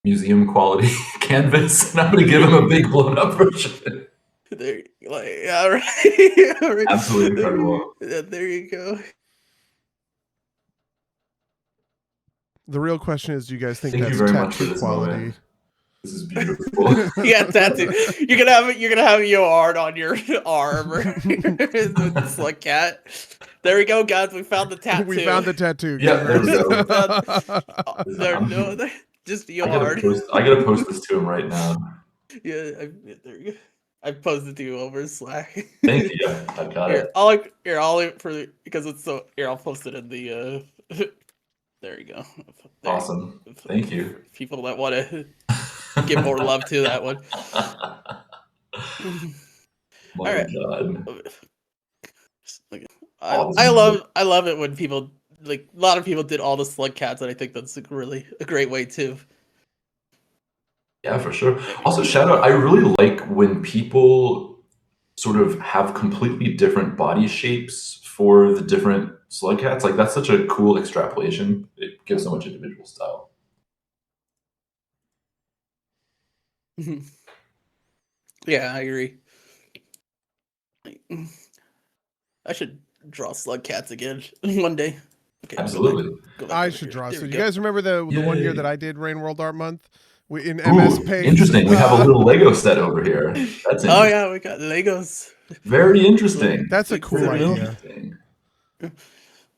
museum quality canvas, and I'm gonna give him a big blown up version. There, like, all right. All right. Absolutely incredible. There you go. The real question is, do you guys think Thank that's you very much for tattoo this quality? moment. This is beautiful. Yeah, tattoo. You're gonna have your art on your arm or the slug cat. There we go, guys. We found the tattoo. We found the tattoo. Yeah, there we go. Just your I gotta post this to him right now. Yeah, there you go. I posted to you over Slack. Thank you. I got it. Because it's so. Here, I'll post it in the. There you go. There. Awesome. Thank you. People that want to give more love to that one. My God. I love it when people like a lot of people did all the slug cats, and I think that's really a great way too. Yeah, for sure. Also, shout out. I really like when people sort of have completely different body shapes for the different slug cats. Like that's such a cool extrapolation. It gives so much individual style. Yeah, I agree. I should draw slug cats again one day. Okay, absolutely. I should draw. So, do you guys remember the one year that I did Rain World Art Month in Ooh, MS Paint? Interesting. We have a little Lego set over here. That's oh yeah, we got Legos. Very interesting. That's a cool idea.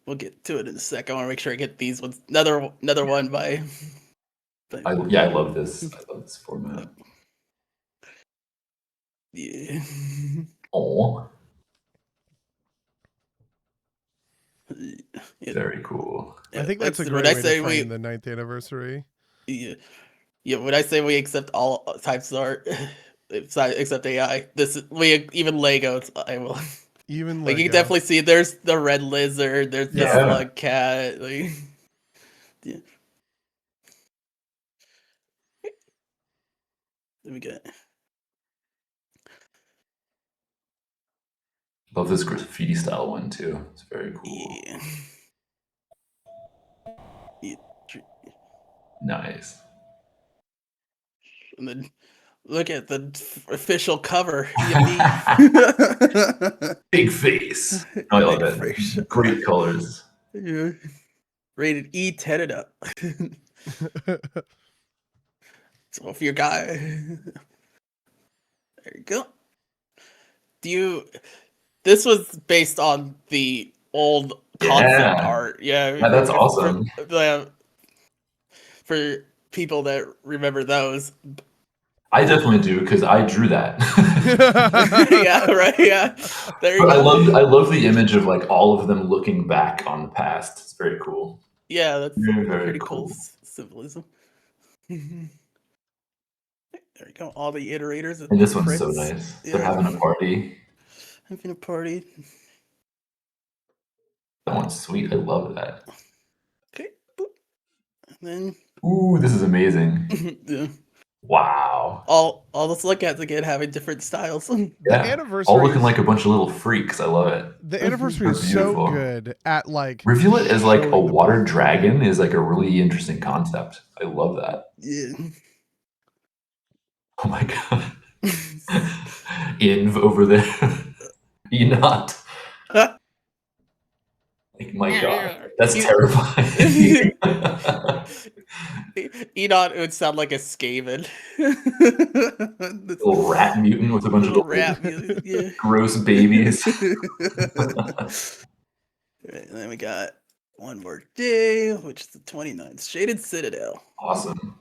We'll get to it in a sec. I want to make sure I get these ones. Another one by. I love this. I love this format. Yeah. Oh. Yeah. Very cool. I think that's a great way to frame the 9th anniversary. Yeah. When I say we accept all types of art, except AI, even Legos, I will. Even like Lego. You can definitely see there's the red lizard, there's the slug cat. Like, yeah. Let me get. Love this graffiti style one too. It's very cool. Yeah. Nice. And then look at the official cover. Big face. I love it. Great colors. Yeah. Rated E, 10 and up. So if your guy. There you go. This was based on the old concept art. Yeah, that's awesome. For people that remember those. I definitely do, because I drew that. Yeah, right. Yeah, there you go. I love the image of like all of them looking back on the past. It's very cool. Yeah, that's very, very pretty cool symbolism. There you go. All the iterators. And this one's so nice. They're having a party. Having a party. That one's sweet. I love that. Okay. Boop. And then. Ooh, this is amazing. Yeah. Wow. All the Slug Cats again having different styles. The anniversary all looking like a bunch of little freaks. I love it. The anniversary is so good at like Rivulet as like a water dragon is like a really interesting concept. I love that. Yeah. Oh my god. Inv over there. Enot. Like, my god, that's terrifying. Enot would sound like a Skaven. Little rat mutant with a bunch of rat mutant, yeah. Gross babies. Right, then we got one more day, which is the 29th. Shaded Citadel. Awesome.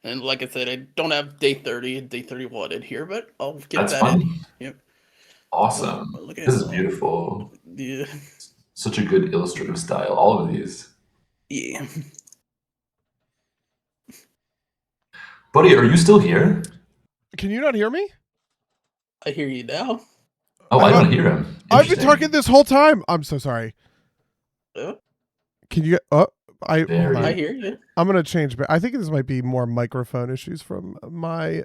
And like I said, I don't have day 30 and day 31 in here, but I'll get that's that fun. in. Yep. Awesome. This is beautiful. Yeah. Such a good illustrative style. All of these. Yeah. Buddy, are you still here? Can you not hear me? I hear you now. Oh, I don't hear him. I've been talking this whole time. I'm so sorry. Can you get? Oh, I hear you. I'm gonna change, but I think this might be more microphone issues from my.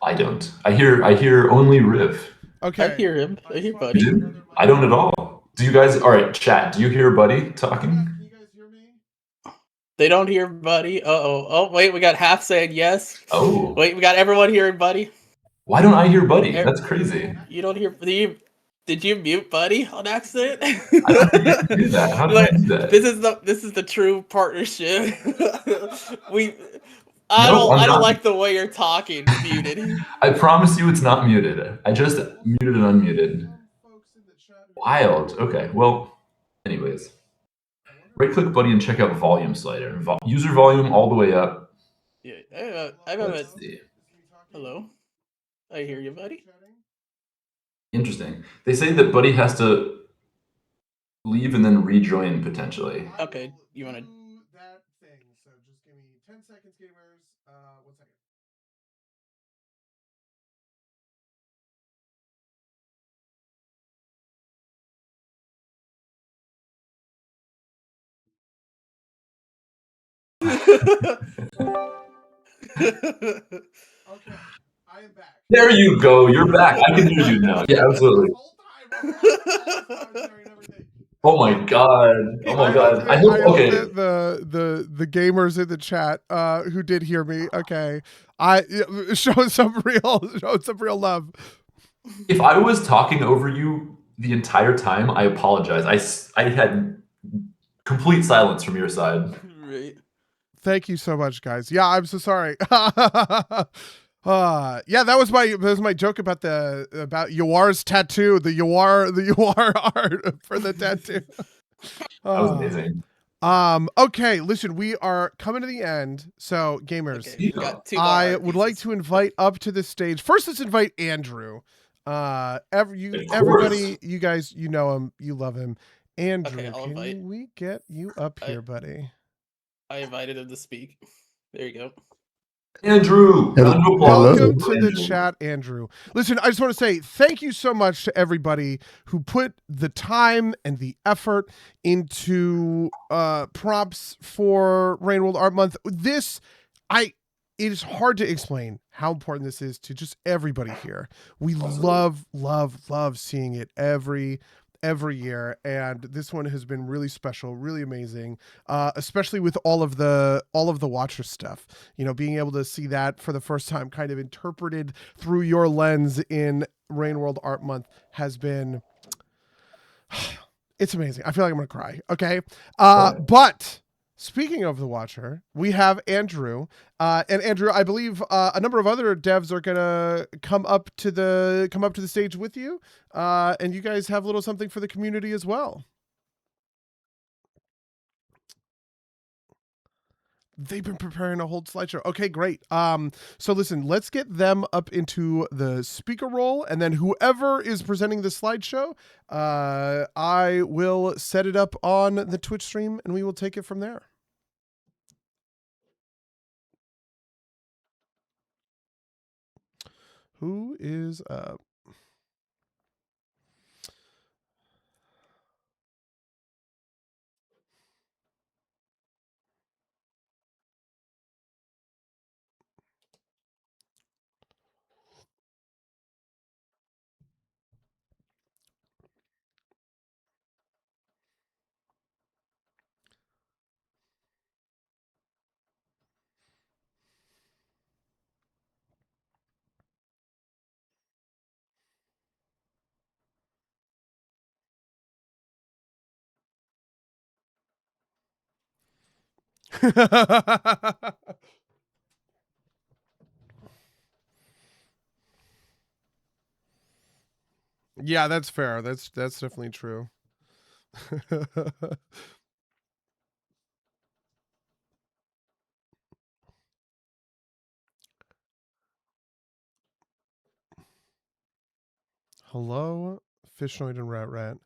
I don't. I hear only Riv. Okay. I hear him. I hear Buddy. I don't at all. Do you guys? All right, chat. Do you hear Buddy talking? Can you guys hear me? They don't hear Buddy. Oh, wait. We got half saying yes. Oh. Wait, we got everyone hearing Buddy. Why don't I hear Buddy? That's crazy. You don't hear. Did you mute Buddy on accident? I don't think I did that. How did I do that? This is the true partnership. I don't like the way you're talking. Muted. I promise you, it's not muted. I just muted and unmuted. Wild. Okay. Well, anyways, right-click Buddy and check out volume slider. User volume all the way up. Yeah. Let's see. Hello. I hear you, Buddy. Interesting. They say that Buddy has to leave and then rejoin potentially. Okay. You want to do that thing? So just give me 10 seconds, gamers. 1 second. Okay, I am back. There you go. You're back. I can hear you now. Yeah, absolutely. Oh my god. Oh my god. I hope the gamers in the chat who did hear me. Okay. I showing some real love. If I was talking over you the entire time, I apologize. I had complete silence from your side. Right. Thank you so much, guys. Yeah, I'm so sorry. Yeah, that was my joke about Yawar's tattoo, the Yawar art for the tattoo. That was amazing. Okay, listen, we are coming to the end. So, gamers, okay, I would like to invite up to the stage. First, let's invite Andrew. Everybody, you guys, you know him, you love him. Andrew, okay, can we get you up here, buddy? I invited him to speak. There you go. Andrew, welcome to the chat, Andrew. Listen, I just want to say thank you so much to everybody who put the time and the effort into prompts for Rain World Art Month. It is hard to explain how important this is to just everybody here. We love seeing it every year, and this one has been really special, really amazing, especially with all of the Watcher stuff. You know, being able to see that for the first time kind of interpreted through your lens in Rain World Art Month has been it's amazing. I feel like I'm gonna cry. Okay. But Speaking of the Watcher, we have Andrew, and Andrew, I believe a number of other devs are gonna come up to the stage with you, and you guys have a little something for the community as well. They've been preparing a whole slideshow. Okay, great. So listen, let's get them up into the speaker role, and then whoever is presenting the slideshow, I will set it up on the Twitch stream, and we will take it from there. Who is up? Yeah, that's fair. That's definitely true. Hello, Fishnoid and Rat.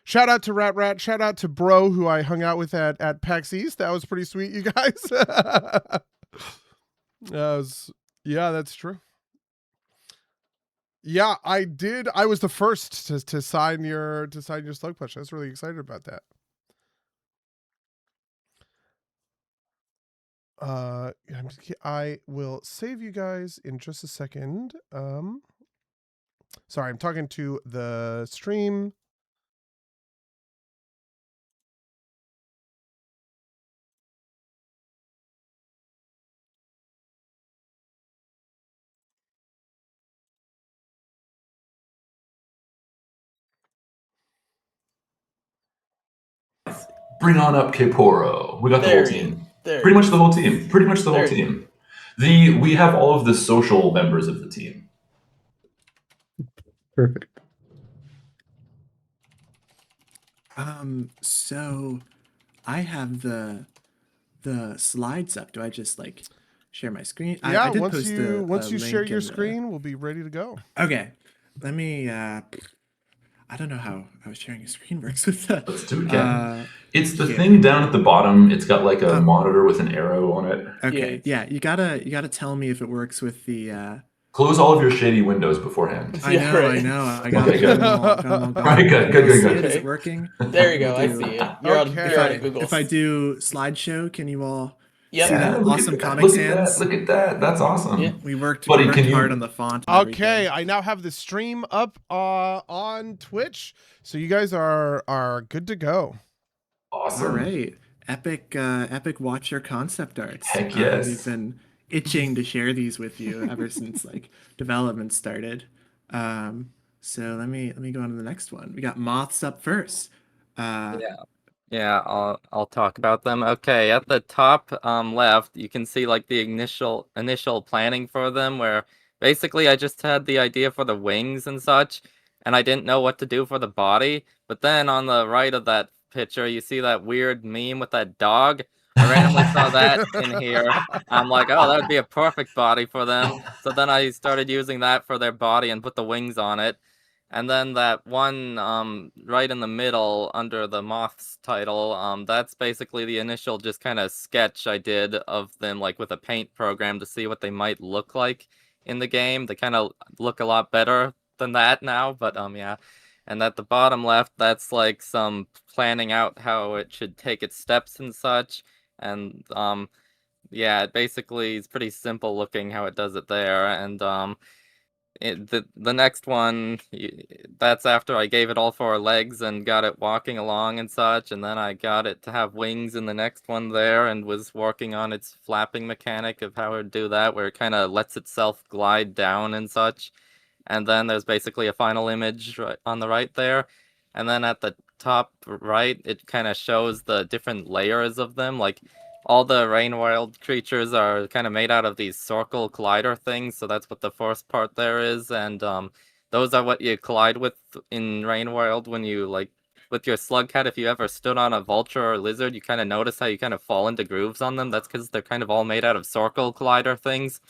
Shout out to Rat. Shout out to Bro, who I hung out with at PAX East. That was pretty sweet, you guys. Yeah, that's true. Yeah, I did. I was the first to sign your Slug Push. I was really excited about that. I will save you guys in just a second. Sorry, I'm talking to the stream. Bring on up Kiporo. We got the whole team. Pretty much the whole team. We have all of the social members of the team. Perfect. So I have the slides up. Do I just like share my screen? Yeah, I did once post you share your link screen, we'll be ready to go. Okay. Let me I don't know how sharing a screen works with that. Let's do it again. It's the thing down at the bottom. It's got like a monitor with an arrow on it. Okay. Yeah, you gotta tell me if it works with the Close all of your shady windows beforehand. I know. I got them all. Right, good. Is it working? There you go. I see it. You're on Google. If I do slideshow, can you all see Yep. that awesome Comic Sans? Look at that. That's awesome. Yeah. We worked Buddy, hard on the font. And Okay, everything. I now have the stream up on Twitch, so you guys are good to go. Awesome. All right, epic Watcher concept arts. Heck yes. We've been itching to share these with you ever since like development started. So let me go on to the next one. We got moths up first. Yeah, I'll talk about them. Okay, at the top left, you can see like the initial planning for them, where basically I just had the idea for the wings and such, and I didn't know what to do for the body. But then on the right of that picture, you see that weird meme with that dog. I randomly saw that in here. I'm like, oh, that would be a perfect body for them. So then I started using that for their body and put the wings on it. And then that one right in the middle under the Moths title, that's basically the initial just kind of sketch I did of them, like with a paint program to see what they might look like in the game. They kind of look a lot better than that now, but yeah. And at the bottom left, that's like some planning out how it should take its steps and such. And yeah, it basically is pretty simple looking how it does it there. And the next one, that's after I gave it all 4 legs and got it walking along and such, and then I got it to have wings in the next one there and was working on its flapping mechanic of how it would do that, where it kind of lets itself glide down and such. And then there's basically a final image right on the right there. And then at the top right, it kind of shows the different layers of them. Like all the Rain World creatures are kind of made out of these Sorkle collider things, so that's what the first part there is, and those are what you collide with in Rain World when you like with your Slugcat. If you ever stood on a vulture or lizard, you kind of notice how you kind of fall into grooves on them. That's because they're kind of all made out of Sorkle collider things.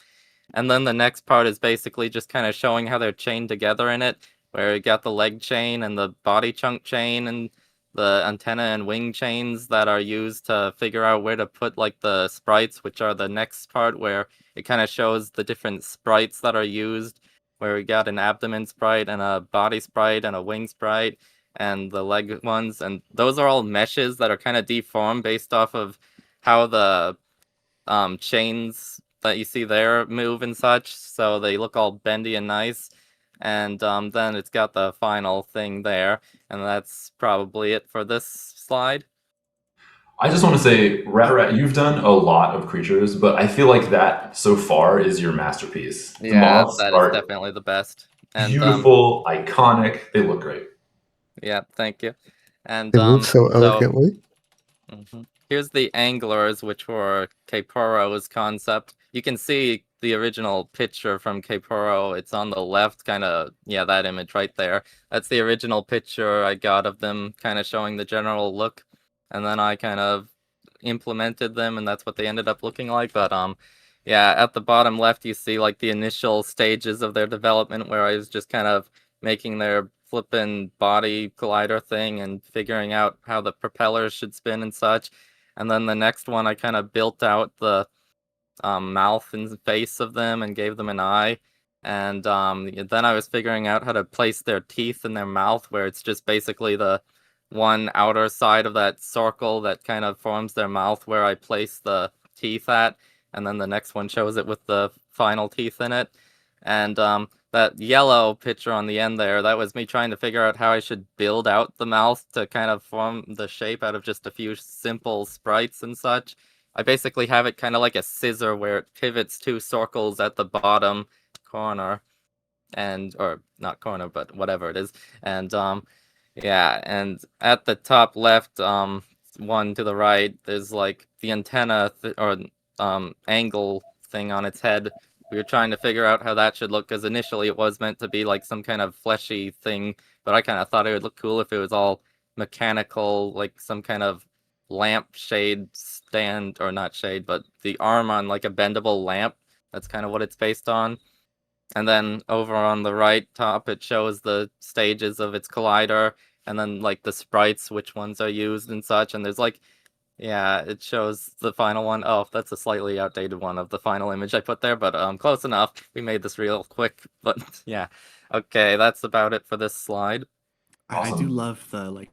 And then the next part is basically just kind of showing how they're chained together in it, where you got the leg chain and the body chunk chain and the antenna and wing chains that are used to figure out where to put like the sprites, which are the next part where it kind of shows the different sprites that are used, where we got an abdomen sprite and a body sprite and a wing sprite and the leg ones. And those are all meshes that are kind of deformed based off of how the chains that you see there move and such, so they look all bendy and nice. And then it's got the final thing there, and that's probably it for this slide. I just want to say, Rat, you've done a lot of creatures, but I feel like that so far is your masterpiece. The moths that are is definitely the best. And beautiful, iconic. They look great. Yeah, thank you. And They move so elegantly. Here's the anglers, which were Kaeporo's concept. You can see the original picture from Kaeporo. It's on the left, kind of, yeah, that image right there. That's the original picture I got of them, kind of showing the general look. And then I kind of implemented them, and that's what they ended up looking like. But yeah, at the bottom left, you see like the initial stages of their development, where I was just kind of making their flippin' body collider thing and figuring out how the propellers should spin and such. And then the next one, I kind of built out the mouth and face of them and gave them an eye. And then I was figuring out how to place their teeth in their mouth, where it's just basically the one outer side of that circle that kind of forms their mouth where I place the teeth at. And then the next one shows it with the final teeth in it. And that yellow picture on the end there, that was me trying to figure out how I should build out the mouth to kind of form the shape out of just a few simple sprites and such. I basically have it kind of like a scissor where it pivots two circles at the bottom corner, and or not corner, but whatever it is. And yeah, and at the top left, one to the right, there's like the antenna or angle thing on its head. We were trying to figure out how that should look, because initially it was meant to be like some kind of fleshy thing, but I kind of thought it would look cool if it was all mechanical, like some kind of lamp shade stand, or not shade, but the arm on like a bendable lamp. That's kind of what it's based on. And then over on the right top, it shows the stages of its collider, and then like the sprites, which ones are used and such. And there's like, yeah, it shows the final one. Oh, that's a slightly outdated one of the final image I put there, but close enough. We made this real quick, but yeah. Okay, that's about it for this slide. I do love the like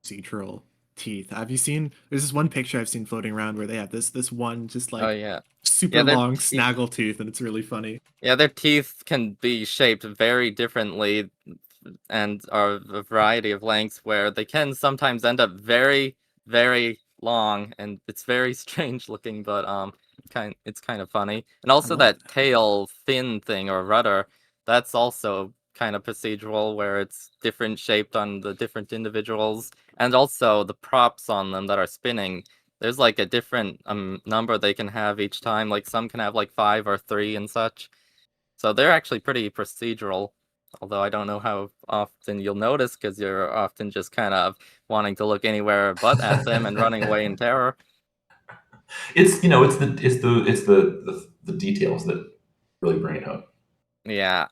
procedural teeth. Have you seen? There's this one picture I've seen floating around where they have this one just like Oh yeah, super long snaggle tooth, and it's really funny. Yeah, their teeth can be shaped very differently and are a variety of lengths, where they can sometimes end up very, very long, and it's very strange looking, but it's kind of funny. And also that tail fin thing or rudder, that's also kind of procedural, where it's different shaped on the different individuals, and also the props on them that are spinning. There's like a different number they can have each time. Like some can have like 5 or 3 and such. So they're actually pretty procedural. Although I don't know how often you'll notice, because you're often just kind of wanting to look anywhere but at them and running away in terror. It's it's the details that really bring it out. Yeah.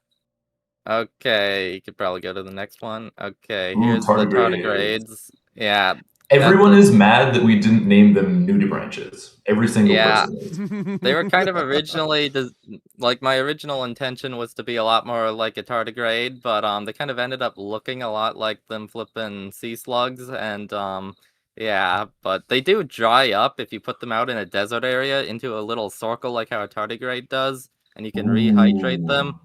Okay, you could probably go to the next one. Okay, here's the tardigrades. Yeah. Everyone is mad that we didn't name them nudibranches. Every single person is. They were kind of originally, like my original intention was to be a lot more like a tardigrade, but they kind of ended up looking a lot like them flipping sea slugs, and yeah, but they do dry up if you put them out in a desert area into a little circle like how a tardigrade does, and you can rehydrate them.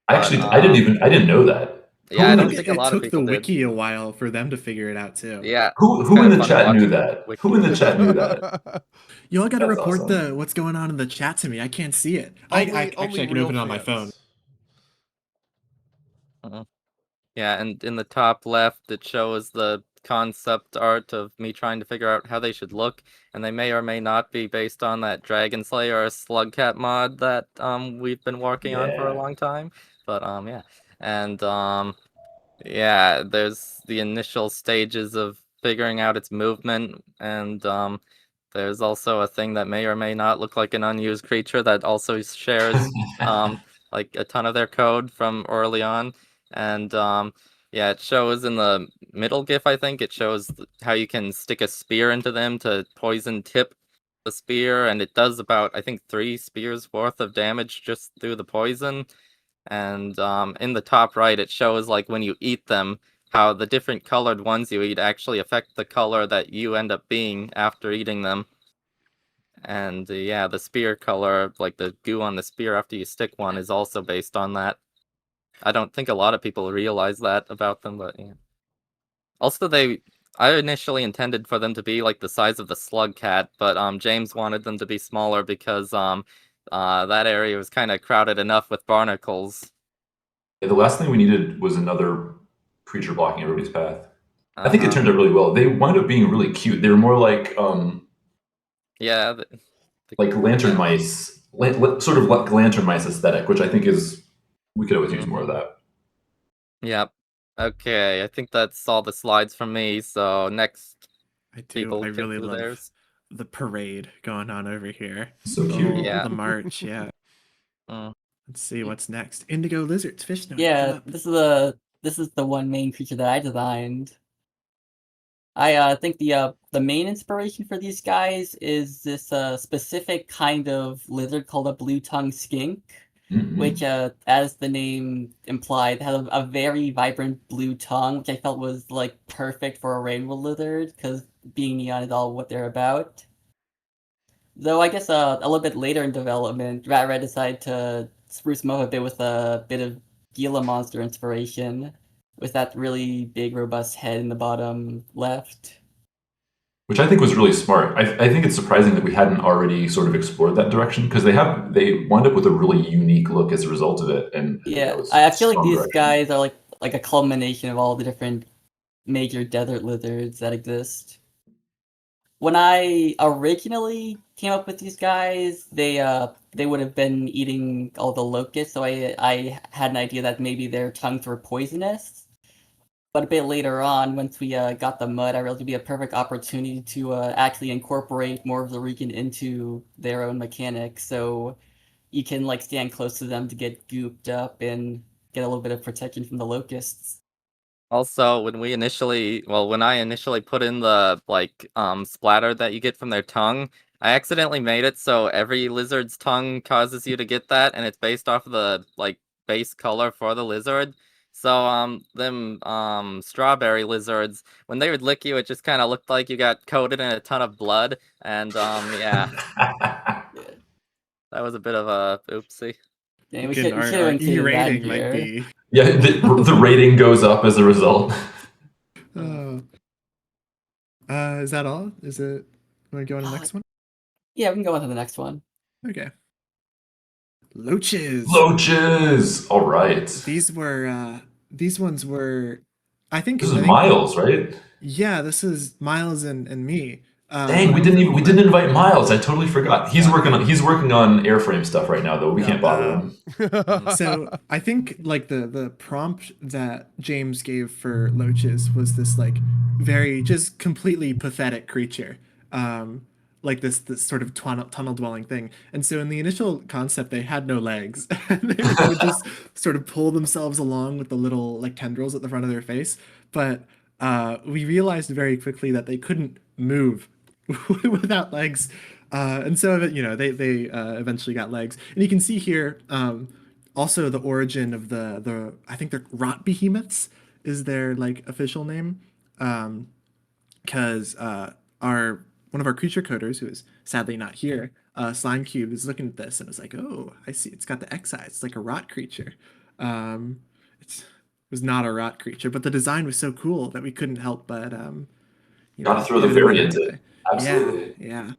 Actually, I didn't know that. Yeah, I don't think a lot of people did. It took the wiki a while for them to figure it out too. Yeah. Who in the chat knew that? Who in the chat knew that? You all got to report what's going on in the chat to me. I can't see it. I can open it on my phone. Yeah, and in the top left, it shows the concept art of me trying to figure out how they should look, and they may or may not be based on that Dragon Slayer or Slugcat mod that we've been working on for a Yeah. long time. But yeah, and yeah, there's the initial stages of figuring out its movement, and there's also a thing that may or may not look like an unused creature that also shares like a ton of their code from early on. And yeah, it shows in the middle GIF, I think, it shows how you can stick a spear into them to poison tip the spear, and it does about, I think, 3 spears worth of damage just through the poison. And in the top right, it shows like when you eat them, how the different colored ones you eat actually affect the color that you end up being after eating them. And yeah, the spear color, like the goo on the spear after you stick one, is also based on that. I don't think a lot of people realize that about them, but yeah. Also, I initially intended for them to be like the size of the slug cat, but James wanted them to be smaller because that area was kind of crowded enough with barnacles. Yeah, the last thing we needed was another creature blocking everybody's path. I think it turned out really well. They wound up being really cute. They were more like yeah, like lantern mice, sort of like lantern mice aesthetic, which I think is we could always use more of that. Yep. Okay, I think that's all the slides from me. So next, I really love theirs. the parade going on over here. So cute. Yeah. The march, yeah. Let's see what's next. Indigo lizards, fish note. Yeah, this is the one main creature that I designed. I think the main inspiration for these guys is this specific kind of lizard called a blue-tongued skink, which, as the name implied, had a very vibrant blue tongue, which I felt was like perfect for a rainbow lizard, because being neon is all what they're about. Though I guess a little bit later in development, Rat decided to spruce them up a bit with a bit of Gila monster inspiration, with that really big, robust head in the bottom left. Which I think was really smart. I think it's surprising that we hadn't already sort of explored that direction, because they wound up with a really unique look as a result of it. And yeah, I feel like these guys are like a culmination of all the different major desert lizards that exist. When I originally came up with these guys, they would have been eating all the locusts, so I had an idea that maybe their tongues were poisonous. But a bit later on, once we got the mud, I realized it would be a perfect opportunity to actually incorporate more of the region into their own mechanics, so you can like stand close to them to get gooped up and get a little bit of protection from the locusts. Also, when I initially put in the like splatter that you get from their tongue, I accidentally made it so every lizard's tongue causes you to get that, and it's based off of the like base color for the lizard. So them strawberry lizards, when they would lick you, it just kind of looked like you got coated in a ton of blood, and yeah, that was a bit of a oopsie. Yeah, we should have included rating that might here. be. Yeah, the rating goes up as a result. Is that all? Is it? Want to go on to the next one? Yeah, we can go on to the next one. Okay. Loaches. Loaches. All right. These ones were, I think. This is Miles, right? Yeah, this is Miles and me. Dang, we didn't invite Miles. I totally forgot. He's working on airframe stuff right now, though. We can't bother him. So I think like the prompt that James gave for Loaches was this like very just completely pathetic creature. Like this sort of tunnel dwelling thing. And so in the initial concept, they had no legs. They would just sort of pull themselves along with the little like tendrils at the front of their face. But we realized very quickly that they couldn't move without legs. And so, they eventually got legs. And you can see here also the origin of the I think they're rot behemoths is their like official name. Because one of our creature coders, who is sadly not here, Slime Cube, is looking at this and was like, "Oh, I see. It's got the X eyes. It's like a rot creature." It was not a rot creature, but the design was so cool that we couldn't help but gotta throw the variant in. Absolutely. Yeah.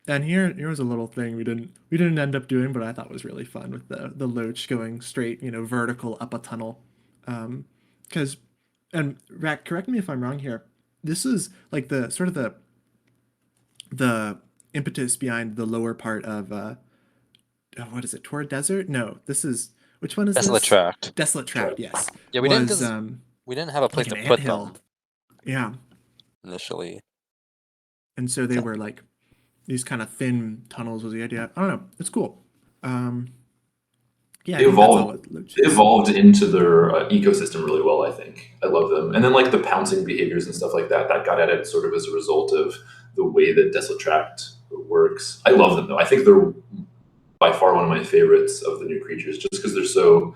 And here was a little thing we didn't end up doing, but I thought was really fun with the Loach going straight, vertical up a tunnel. Because and Rack, correct me if I'm wrong here. This is like the sort of the impetus behind the lower part of what is it? Torrid Desert? No, this is which one is Desolate this? Tract. Desolate Tract, yes. Yeah, we didn't Was because we didn't have a place like to an put anthill. them Yeah. initially. And so they were like these kind of thin tunnels was the idea. I don't know. It's cool. Yeah, They I think that's all evolved. with Loach They is. evolved into their ecosystem really well. I think I love them, and then like the pouncing behaviors and stuff like that got added sort of as a result of the way that Desolate Tract works. I love them though. I think they're by far one of my favorites of the new creatures, just because they're so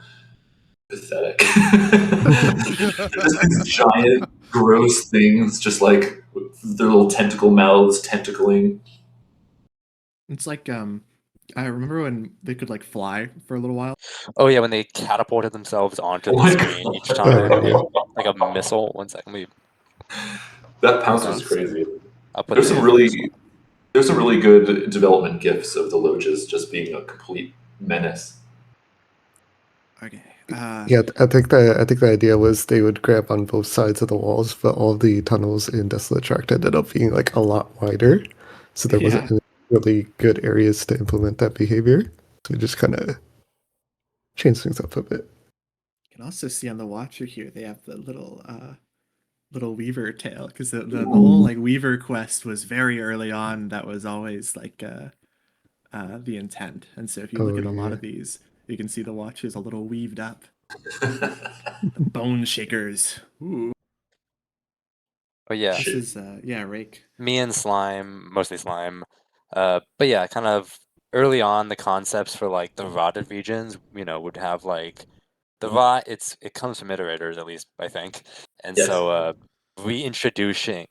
pathetic. They're just these giant, gross things, just like with their little tentacle mouths tentacling. It's like I remember when they could like fly for a little while. Oh yeah, when they catapulted themselves onto Oh the my screen God. each time, like a missile. 1 second, That pounce That was was crazy. I'll put There's it some in. really good development gifs of the Loaches just being a complete menace. Okay. Yeah, I think the idea was they would grab on both sides of the walls, but all the tunnels in Desolate Tract ended up being like a lot wider, so there wasn't any really good areas to implement that behavior. So we just kind of changed things up a bit. You can also see on the Watcher here they have the little Weaver tail because the whole like Weaver quest was very early on. That was always like the intent. And so if you look Oh, at a lot yeah. of these, you can see the Watchers a little weaved up. Bone shakers. Ooh. Oh yeah, This is Rake. me and Slime, mostly Slime. But yeah, kind of early on, the concepts for like the rotted regions, would have like the rot. It comes from iterators, at least I think, and Yes. so reintroducing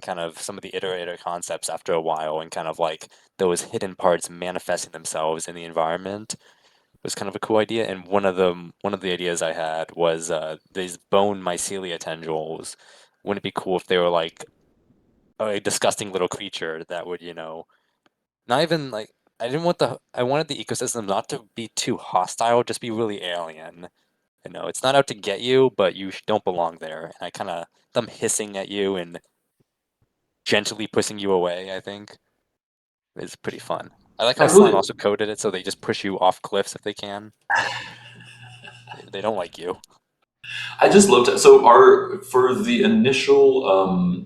kind of some of the iterator concepts after a while, and kind of like those hidden parts manifesting themselves in the environment was kind of a cool idea. And one of the ideas I had was these bone mycelia tendrils. Wouldn't it be cool if they were like a disgusting little creature that would, not even like I wanted the ecosystem not to be too hostile, just be really alien. It's not out to get you, but you don't belong there. And I kind of them hissing at you and gently pushing you away, I think, is pretty fun. I like how Slime also coded it so they just push you off cliffs if they can. They don't like you. I just loved it. So for the initial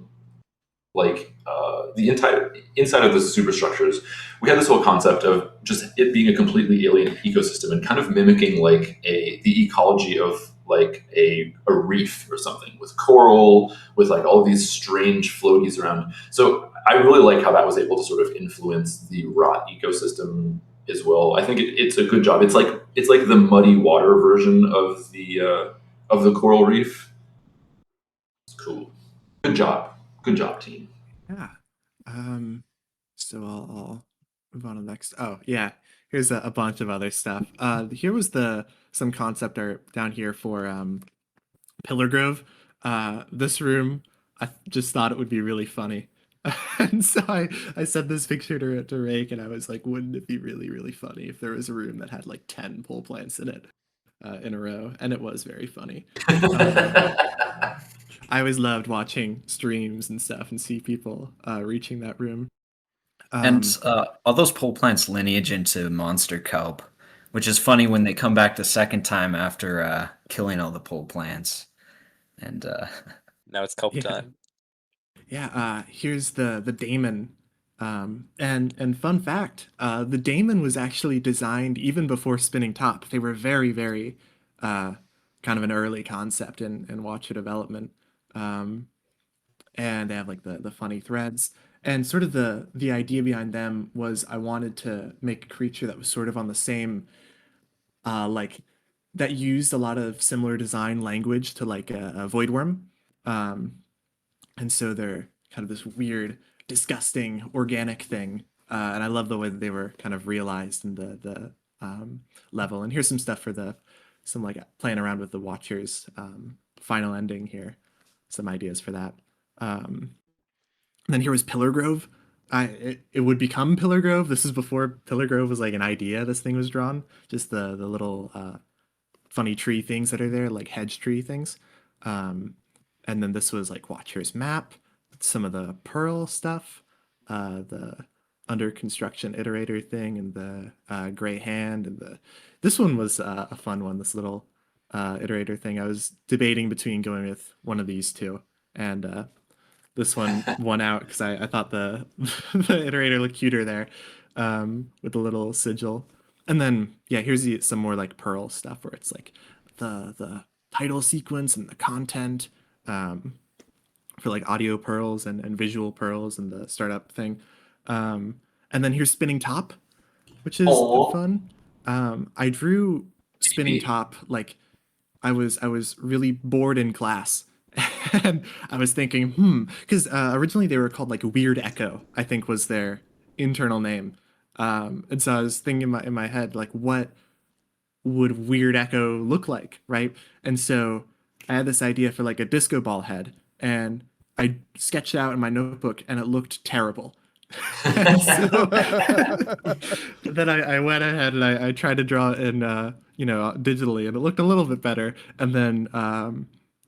the entire inside of the superstructures, we had this whole concept of just it being a completely alien ecosystem and kind of mimicking like the ecology of like a reef or something, with coral, with like all these strange floaties around. So I really like how that was able to sort of influence the rot ecosystem as well. I think it's a good job. It's like the muddy water version of the coral reef. It's cool. Good job, team. Yeah. So I'll move on to the next. Oh yeah, here's a bunch of other stuff. Here was some concept art down here for Pillar Grove. This room, I just thought it would be really funny. And so I sent this picture to Rake, and I was like, wouldn't it be really, really funny if there was a room that had like 10 pole plants in it in a row? And it was very funny. I always loved watching streams and stuff and see people reaching that room. And all those pole plants lineage into Monster Kelp, which is funny when they come back the second time after killing all the pole plants. And now it's Kelp time. Yeah, here's the daemon. And fun fact, the daemon was actually designed even before Spinning Top. They were very, very kind of an early concept in Watcher development. And they have like the funny threads. And sort of the idea behind them was I wanted to make a creature that was sort of on the same like that used a lot of similar design language to like a Voidworm. And so they're kind of this weird, disgusting, organic thing. And I love the way that they were kind of realized in the level. And here's some stuff for some like playing around with the Watchers final ending here. Some ideas for that. And then here was Pillar Grove. it would become Pillar Grove. This is before Pillar Grove was like an idea. This thing was drawn. Just the little funny tree things that are there, like hedge tree things. And then this was like Watcher's map, some of the Pearl stuff, the under construction iterator thing, and the gray hand, and this one was a fun one. This little iterator thing. I was debating between going with one of these two, and this one won out because I thought the iterator looked cuter there, with the little sigil. And then yeah, here's some more like Pearl stuff where it's like the title sequence and the content, for like audio pearls and visual pearls and the startup thing. And then here's Spinning Top, which is fun. I drew Spinning Top like I was really bored in class. And I was thinking, because originally they were called like Weird Echo, I think was their internal name. And so I was thinking in my head, like, what would Weird Echo look like, right? And so I had this idea for like a disco ball head, and I sketched it out in my notebook, and it looked terrible. So, then I went ahead and I tried to draw it in digitally, and it looked a little bit better. And then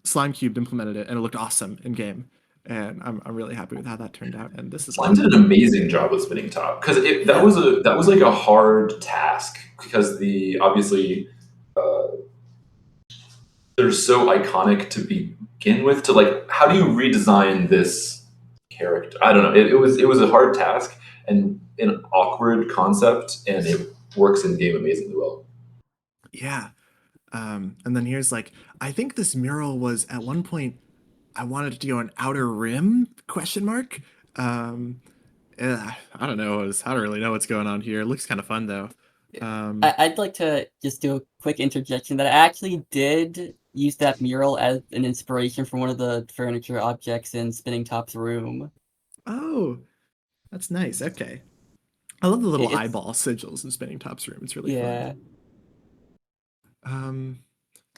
Slimecube implemented it, and it looked awesome in game. And I'm really happy with how that turned out. And this is Slime did an amazing job with Spinning Top, because that was like a hard task, because obviously they're so iconic to begin with. To like, how do you redesign this character? I don't know. It was a hard task and an awkward concept, and it works in game amazingly well. Yeah. And then here's like, I think this mural was at one point, I wanted to go an Outer Rim ? I don't know. I don't really know what's going on here. It looks kind of fun though. I'd like to just do a quick interjection that I actually did use that mural as an inspiration for one of the furniture objects in Spinning Top's room. Oh, that's nice. Okay. I love the little eyeball sigils in Spinning Top's room. It's really fun.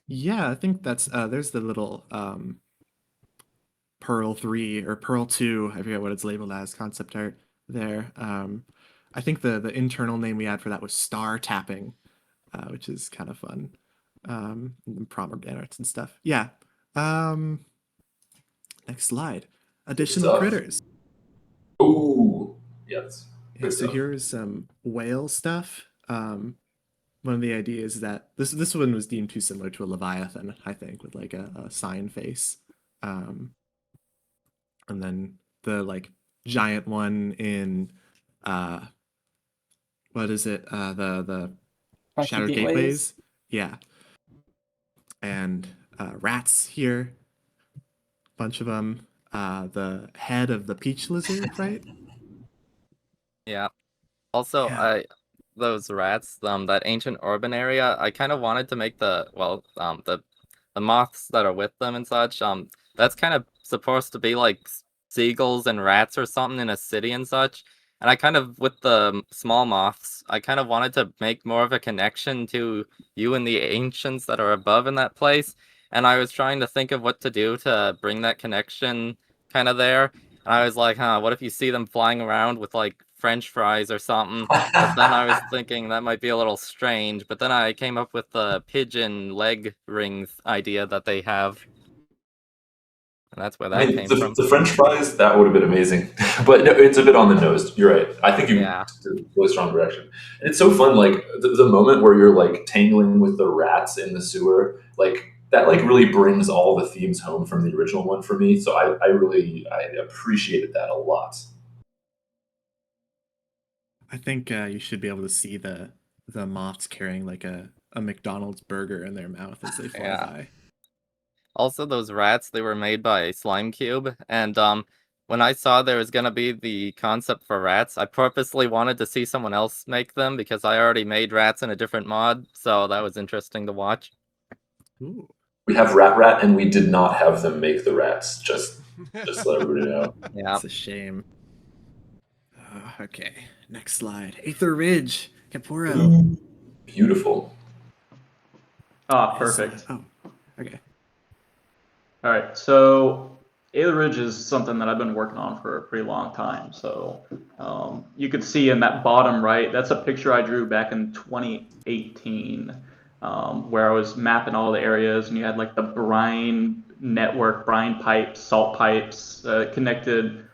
Yeah, I think that's there's the little Pearl 3 or Pearl 2, I forget what it's labeled as, concept art there. I think the internal name we had for that was Star Tapping, which is kind of fun. And prompt arts and stuff. Yeah. Next slide. Additional critters. Ooh, yes. Yeah, so here's some whale stuff. One of the ideas that this one was deemed too similar to a Leviathan, I think, with like a sign face. And then the like giant one in what is it? The Shattered Gateways. Yeah. And rats here. Bunch of them. The head of the peach lizard, right? Yeah. Also, those rats, that ancient urban area, I kind of wanted to make the moths that are with them and such. That's kind of supposed to be like seagulls and rats or something in a city and such. And I kind of, with the small moths, I kind of wanted to make more of a connection to you and the ancients that are above in that place. And I was trying to think of what to do to bring that connection kind of there. And I was like, what if you see them flying around with like French fries or something? But then I was thinking that might be a little strange. But then I came up with the pigeon leg rings idea that they have. And that's where that came from. The French fries, that would have been amazing. But no, it's a bit on the nose. You're right. I think you did a really strong direction. And it's so fun, like the moment where you're like tangling with the rats in the sewer, like that like really brings all the themes home from the original one for me. So I appreciated that a lot. I think you should be able to see the moths carrying like a McDonald's burger in their mouth as they fly by. Also, those rats, they were made by Slimecube, and when I saw there was going to be the concept for rats, I purposely wanted to see someone else make them because I already made rats in a different mod, so that was interesting to watch. Ooh. We have Rat, and we did not have them make the rats, just let everybody know. Yeah. It's a shame. Okay, next slide. Aether Ridge, Caporo. Beautiful. Ah, perfect. Oh, okay. All right, so Aether Ridge is something that I've been working on for a pretty long time. So you could see in that bottom right, that's a picture I drew back in 2018, where I was mapping all the areas, and you had like the brine network, brine pipes, salt pipes connected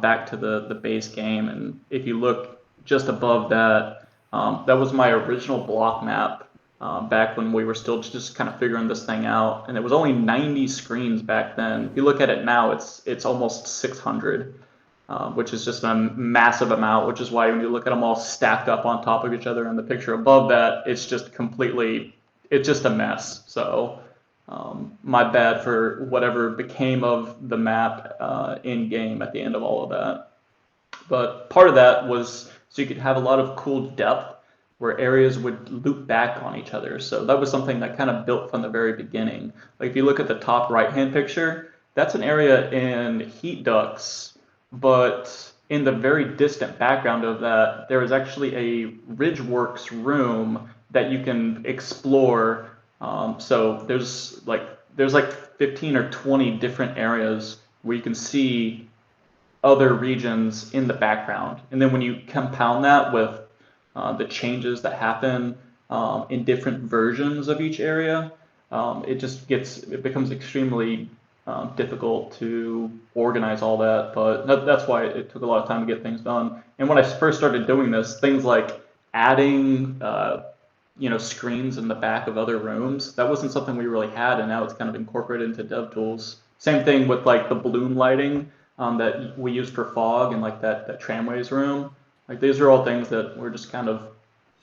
back to the base game. And if you look just above that, that was my original block map. Back when we were still just kind of figuring this thing out, and it was only 90 screens back then. If you look at it now, it's almost 600, which is just a massive amount, which is why when you look at them all stacked up on top of each other in the picture above that, it's just a mess. So my bad for whatever became of the map in game at the end of all of that. But part of that was so you could have a lot of cool depth where areas would loop back on each other. So that was something that kind of built from the very beginning. Like if you look at the top right-hand picture, that's an area in heat ducts, but in the very distant background of that, there is actually a Ridgeworks room that you can explore. So there's like 15 or 20 different areas where you can see other regions in the background. And then when you compound that with the changes that happen in different versions of each area, it becomes extremely difficult to organize all that. But that's why it took a lot of time to get things done. And when I first started doing this, things like adding screens in the back of other rooms, that wasn't something we really had, and now it's kind of incorporated into DevTools. Same thing with like the balloon lighting that we use for fog and like that tramways room. Like these are all things that we're just kind of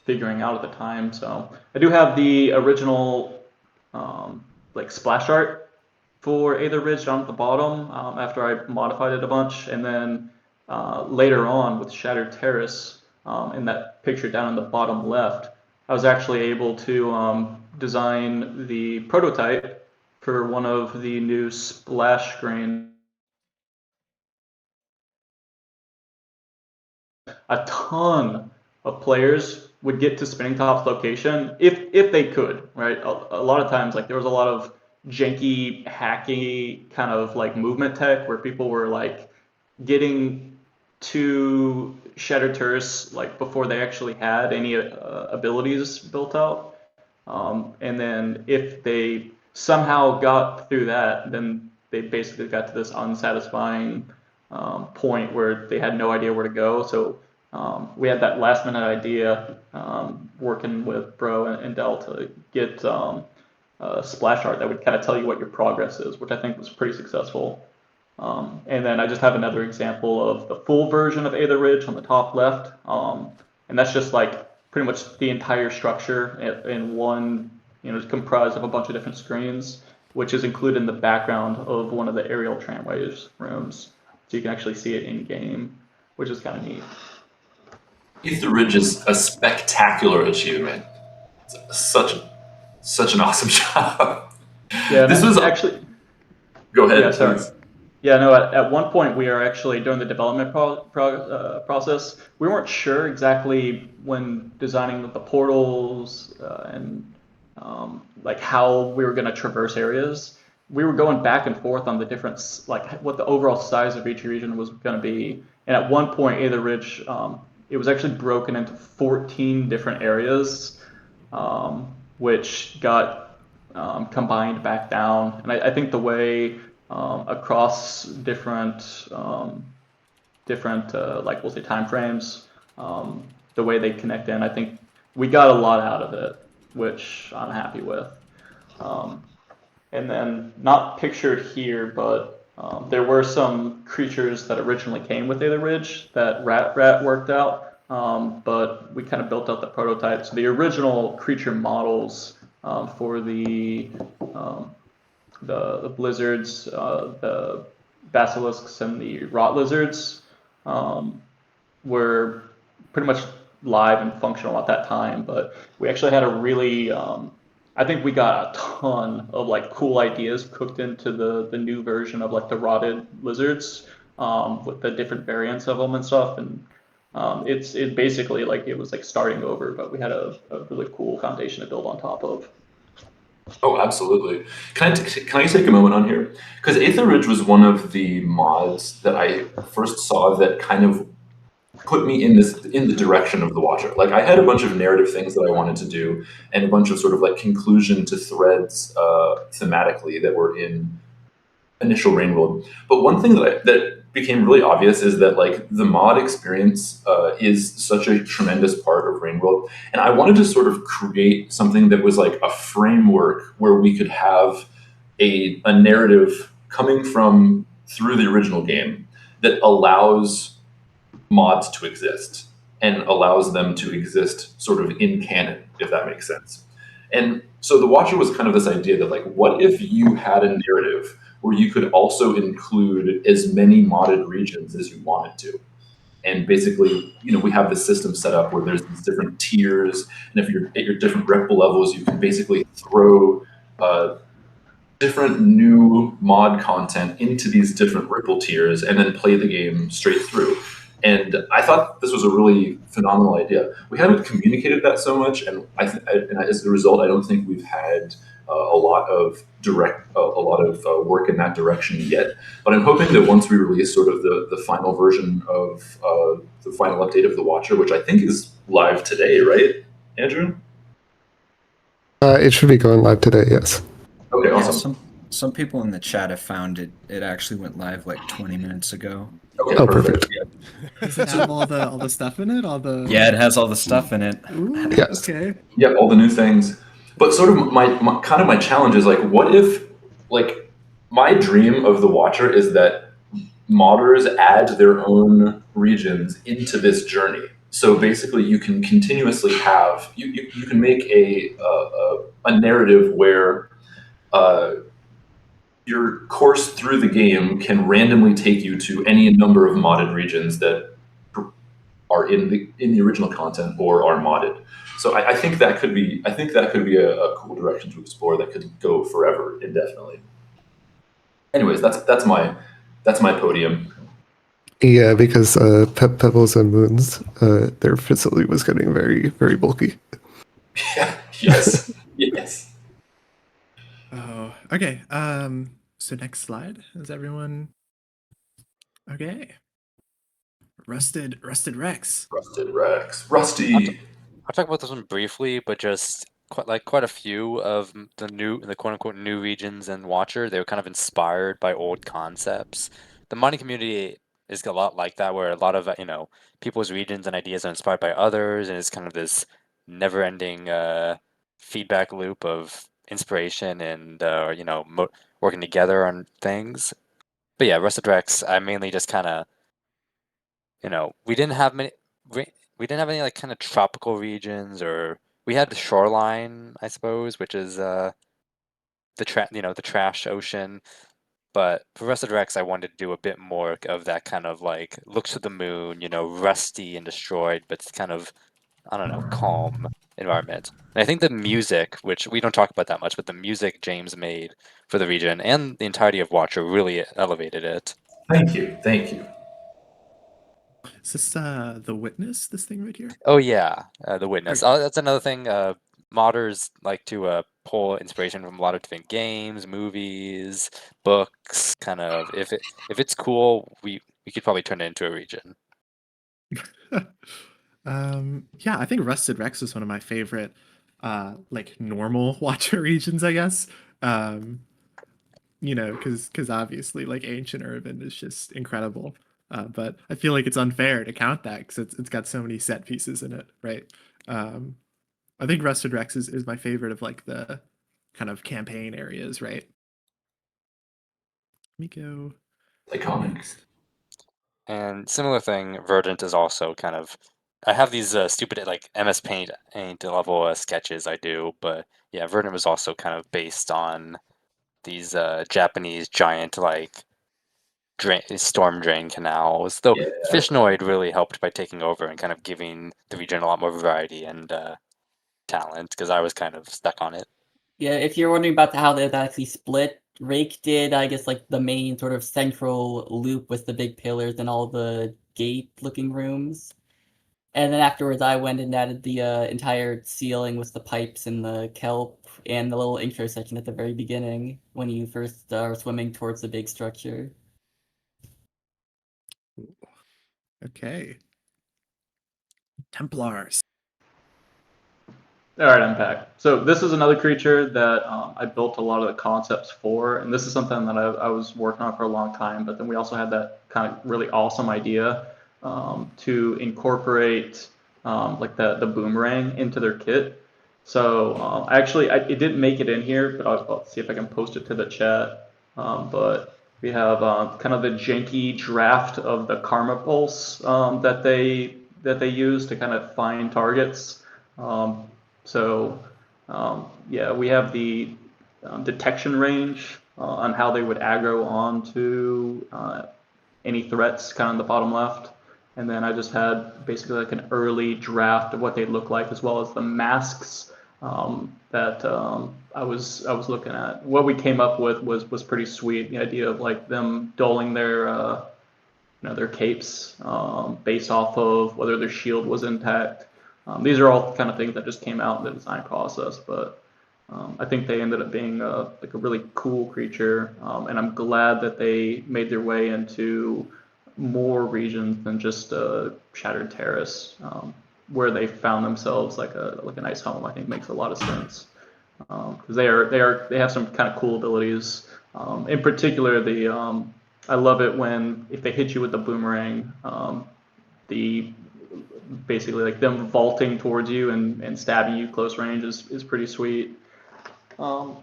figuring out at the time. So I do have the original like splash art for Aether Ridge down at the bottom after I modified it a bunch. And then later on with Shattered Terrace in that picture down in the bottom left, I was actually able to design the prototype for one of the new splash screens. A ton of players would get to Spinning Top's location if they could, right? A lot of times, like there was a lot of janky, hacky kind of like movement tech where people were like getting to Shattered Terrace like before they actually had any abilities built out. And then if they somehow got through that, then they basically got to this unsatisfying point where they had no idea where to go. So we had that last minute idea working with Bro and Dell to get splash art that would kind of tell you what your progress is, which I think was pretty successful. And then I just have another example of the full version of Aether Ridge on the top left. And that's just like pretty much the entire structure in one, it's comprised of a bunch of different screens, which is included in the background of one of the aerial tramways rooms. So you can actually see it in game, which is kind of neat. Aether Ridge is a spectacular achievement. It's such an awesome job. Yeah, this was actually. Go ahead. Yeah, sorry. Yeah, no. At one point, we are actually during the development process. We weren't sure exactly when designing the portals and like how we were going to traverse areas. We were going back and forth on the different, like what the overall size of each region was going to be. And at one point, Aether Ridge, it was actually broken into 14 different areas, which got combined back down. And I think the way across different like we'll say time frames, the way they connect in, I think we got a lot out of it, which I'm happy with. And then not pictured here, but there were some creatures that originally came with Aether Ridge that Rat worked out, but we kind of built out the prototype. So the original creature models for the blizzards, the basilisks, and the rot lizards were pretty much live and functional at that time. But we actually had a really I think we got a ton of like cool ideas cooked into the new version of like the rotted lizards with the different variants of them and stuff. And it basically like it was like starting over, but we had a really cool foundation to build on top of. Oh, absolutely. Can I take a moment on here? Because Aether Ridge was one of the mods that I first saw that kind of put me in the direction of the Watcher. Like, I had a bunch of narrative things that I wanted to do, and a bunch of sort of like conclusion to threads thematically that were in initial Rainworld. But one thing that became really obvious is that like the mod experience is such a tremendous part of Rainworld, and I wanted to sort of create something that was like a framework where we could have a narrative coming from through the original game that allows mods to exist and allows them to exist sort of in canon, if that makes sense. And so the Watcher was kind of this idea that like, what if you had a narrative where you could also include as many modded regions as you wanted to? And basically, we have this system set up where there's these different tiers, and if you're at your different ripple levels, you can basically throw different new mod content into these different ripple tiers and then play the game straight through. And I thought this was a really phenomenal idea. We haven't communicated that so much, and as a result, I don't think we've had a lot of work in that direction yet. But I'm hoping that once we release sort of the final version of the final update of the Watcher, which I think is live today, right, Andrew? It should be going live today. Yes. Okay, Yeah, awesome. some people in the chat have found it actually went live like 20 minutes ago. Okay, Oh, perfect. perfect. Does it have all the stuff in it? All the Yeah, it has all the stuff in it. Ooh, Yes. okay. Yeah, all the new things. But sort of my challenge is like, what if, like, my dream of the Watcher is that modders add their own regions into this journey. So basically, you can continuously have you can make a narrative where your course through the game can randomly take you to any number of modded regions that are in the original content or are modded. So I think that could be a cool direction to explore that could go forever, indefinitely. Anyways, that's my podium. Yeah, because Pebbles and Moons, their facility was getting very, very bulky. Yeah. Yes. Yes. Oh, okay. So next slide. Is everyone okay? Rusted Rex. Rusted Rex. Rusty. I'll talk about this one briefly, but just quite a few of the quote unquote new regions and Watcher, they were kind of inspired by old concepts. The modding community is a lot like that, where a lot of people's regions and ideas are inspired by others, and it's kind of this never-ending feedback loop of inspiration and working together on things. But yeah, Rusted Rex, I mainly just kind of we didn't have any like kind of tropical regions, or we had the shoreline, I suppose, which is the trash ocean. But for Rusted Rex, I wanted to do a bit more of that kind of like looks to the moon, rusty and destroyed, but it's kind of, I don't know, calm environment. And I think the music, which we don't talk about that much, but the music James made for the region and the entirety of Watcher really elevated it. Thank you. Is this The Witness, this thing right here? Oh yeah, The Witness. Okay. That's another thing. Modders like to pull inspiration from a lot of different games, movies, books. Kind of, if it's cool, we could probably turn it into a region. Yeah, I think Rusted Rex is one of my favorite like normal Watcher regions, I guess. Because obviously like Ancient Urban is just incredible. But I feel like it's unfair to count that because it's got so many set pieces in it, right? I think Rusted Rex is my favorite of like the kind of campaign areas, right? Let me go Iconic. next. And similar thing, Verdant is also kind of. I have these stupid like MS Paint level sketches I do, but yeah, Verdant was also kind of based on these Japanese giant like storm drain canals. Though Yeah. Fishnoid really helped by taking over and kind of giving the region a lot more variety and talent, because I was kind of stuck on it. Yeah, if you're wondering about how they actually split, Rake did, I guess, like the main sort of central loop with the big pillars and all the gate-looking rooms. And then afterwards, I went and added the entire ceiling with the pipes and the kelp and the little intro section at the very beginning when you first are swimming towards the big structure. Okay. Templars. All right, Unpack. So this is another creature that I built a lot of the concepts for, and this is something that I was working on for a long time. But then we also had that kind of really awesome idea to incorporate like the boomerang into their kit. So actually, it didn't make it in here, but I'll see if I can post it to the chat. But we have kind of the janky draft of the Karma Pulse that they use to kind of find targets. So yeah, we have the detection range on how they would aggro onto any threats kind of in the bottom left. And then I just had basically like an early draft of what they look like, as well as the masks that I was looking at. What we came up with was pretty sweet. The idea of like them doling their their capes based off of whether their shield was intact. These are all kind of things that just came out in the design process, but I think they ended up being like a really cool creature, and I'm glad that they made their way into more regions than just Shattered Terrace, where they found themselves like a nice home. I think makes a lot of sense because they have some kind of cool abilities. In particular, I love it when if they hit you with the boomerang, basically like them vaulting towards you and stabbing you close range is pretty sweet. The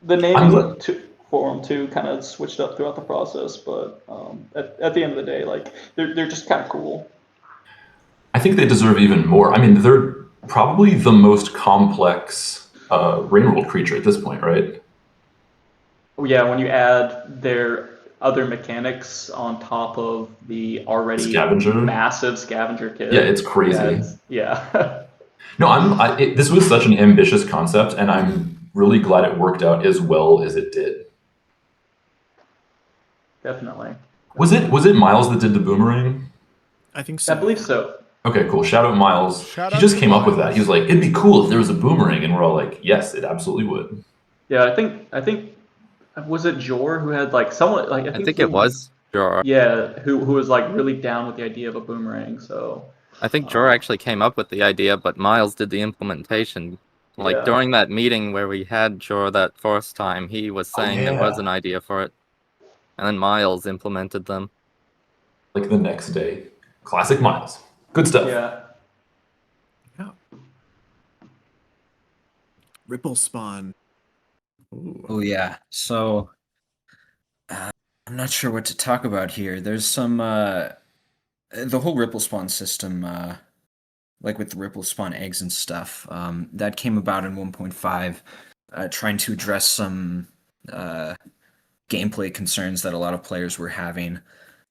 naming for them too kind of switched up throughout the process, but at the end of the day, like they're just kind of cool. I think they deserve even more. I mean, they're probably the most complex Rainworld creature at this point, right? Yeah, when you add their other mechanics on top of the already massive scavenger kit. Yeah, it's crazy. Yeah. No, this was such an ambitious concept, and I'm really glad it worked out as well as it did. Definitely. Was it Miles that did the boomerang? I think so. I believe so. Okay, cool. Shout out Miles. He just came up with that. He was like, "It'd be cool if there was a boomerang," and we're all like, "Yes, it absolutely would." Yeah, I think was it Jor who had like someone like I think it was Jor. Yeah, who was like really down with the idea of a boomerang. So I think Jor actually came up with the idea, but Miles did the implementation. Like during that meeting where we had Jor that first time, he was saying there was an idea for it, and then Miles implemented them. Like the next day. Classic Miles. Good stuff. Yeah. Ripple spawn. Ooh. Oh yeah. So I'm not sure what to talk about here. There's some the whole ripple spawn system, like with the ripple spawn eggs and stuff, that came about in 1.5, trying to address some gameplay concerns that a lot of players were having.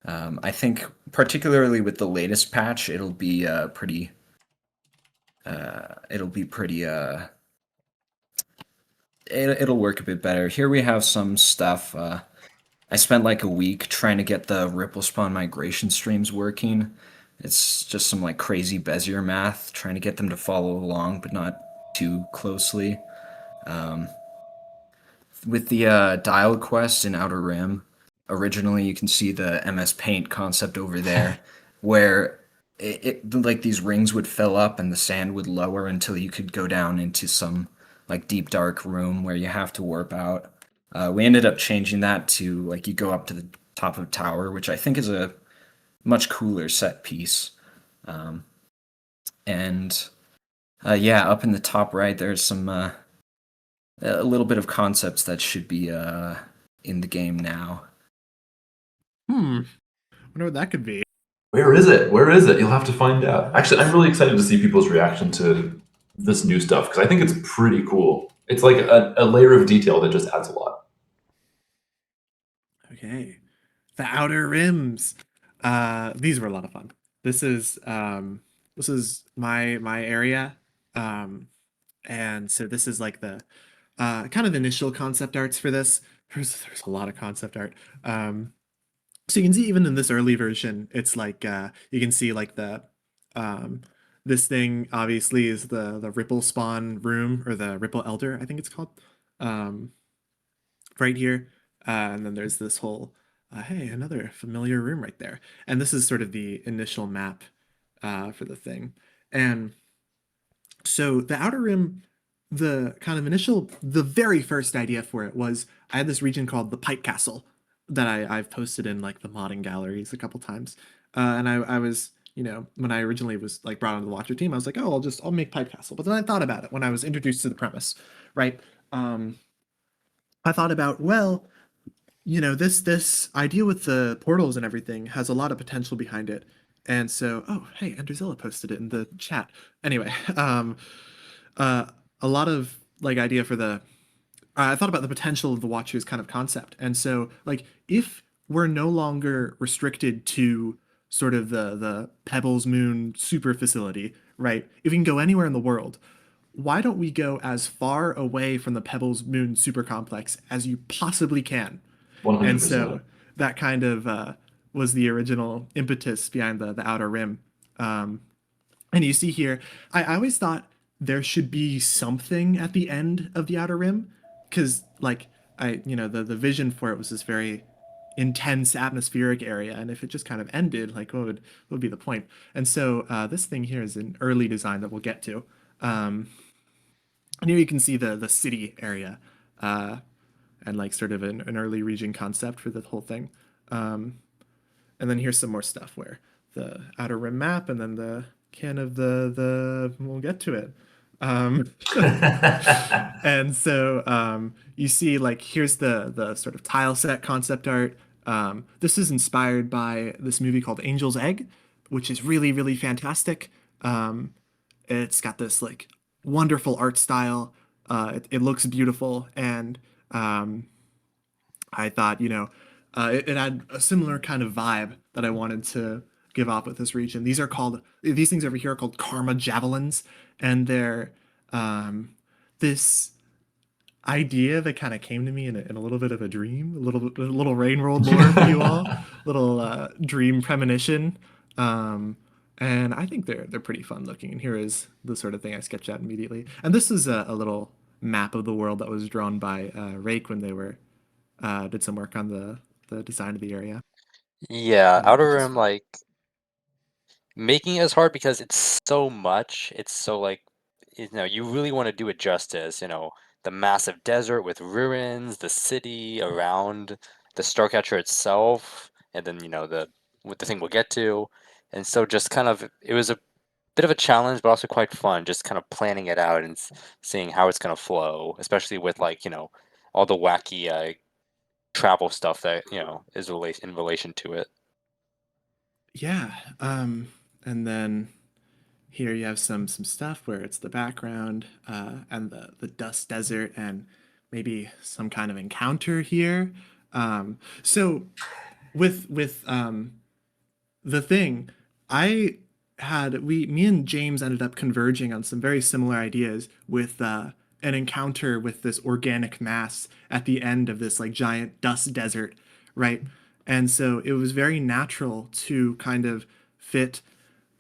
I think particularly with the latest patch, it'll be pretty. It'll work a bit better. Here we have some stuff. I spent like a week trying to get the ripple spawn migration streams working. It's just some like crazy Bezier math, trying to get them to follow along, but not too closely. With the dial quest in Outer Rim, originally you can see the MS Paint concept over there, where it like these rings would fill up and the sand would lower until you could go down into some like deep dark room where you have to warp out. We ended up changing that to like you go up to the top of a tower, which I think is a much cooler set piece. Yeah, up in the top right, there's some a little bit of concepts that should be in the game now. Wonder what that could be. Where is it? Where is it? You'll have to find out. Actually, I'm really excited to see people's reaction to this new stuff because I think it's pretty cool. It's like a layer of detail that just adds a lot. Okay. The Outer Rims. These were a lot of fun. This is my area. And so this is like the kind of initial concept arts for this. There's a lot of concept art. So you can see even in this early version, it's like you can see like the This thing obviously is the Ripple Spawn room, or the Ripple Elder, I think it's called, right here. And then there's this whole, hey, another familiar room right there. And this is sort of the initial map for the thing. And so the Outer Rim, the very first idea for it was, I had this region called the Pipe Castle that I've posted in like the modding galleries a couple times. And I was, when I originally was like brought onto the Watcher team, I was like, oh, I'll make Pipe Castle. But then I thought about it when I was introduced to the premise, right? I thought about, well, this idea with the portals and everything has a lot of potential behind it. And so, oh, hey, Enderzilla posted it in the chat. Anyway, a lot of like idea for the, I thought about the potential of the Watchers kind of concept. And so, like, if we're no longer restricted to sort of the Pebbles Moon super facility, right? If we can go anywhere in the world, why don't we go as far away from the Pebbles Moon super complex as you possibly can? 100%. And so that kind of was the original impetus behind the Outer Rim. And you see here, I always thought there should be something at the end of the Outer Rim, because like the vision for it was this very intense atmospheric area, and if it just kind of ended, like what would be the point? And so this thing here is an early design that we'll get to. And here you can see the city area, and like sort of an early region concept for the whole thing. And then here's some more stuff where the Outer Rim map, and then the can of the we'll get to it. And so you see, like, here's the sort of tile set concept art. This is inspired by this movie called Angel's Egg, which is really, really fantastic. It's got this like wonderful art style. It looks beautiful, and I thought, it had a similar kind of vibe that I wanted to give off with this region. These things over here are called Karma Javelins, and they're this idea that kind of came to me in a little bit of a dream, a little Rain World lore for you all, little dream premonition. And I think they're pretty fun looking. And here is the sort of thing I sketched out immediately. And this is a little map of the world that was drawn by Rake when they did some work on the design of the area. Yeah, Outer Rim, like, making it is hard because it's so much. It's so like, you really want to do it justice. The massive desert with ruins, the city around the Starcatcher itself, and then the thing we'll get to. And so just kind of, it was a bit of a challenge, but also quite fun, just kind of planning it out and seeing how it's going to flow, especially with like, all the wacky travel stuff that, is in relation to it. Yeah. And then here you have some stuff where it's the background and the dust desert and maybe some kind of encounter here. So with the thing, me and James ended up converging on some very similar ideas with an encounter with this organic mass at the end of this like giant dust desert, right? And so it was very natural to kind of fit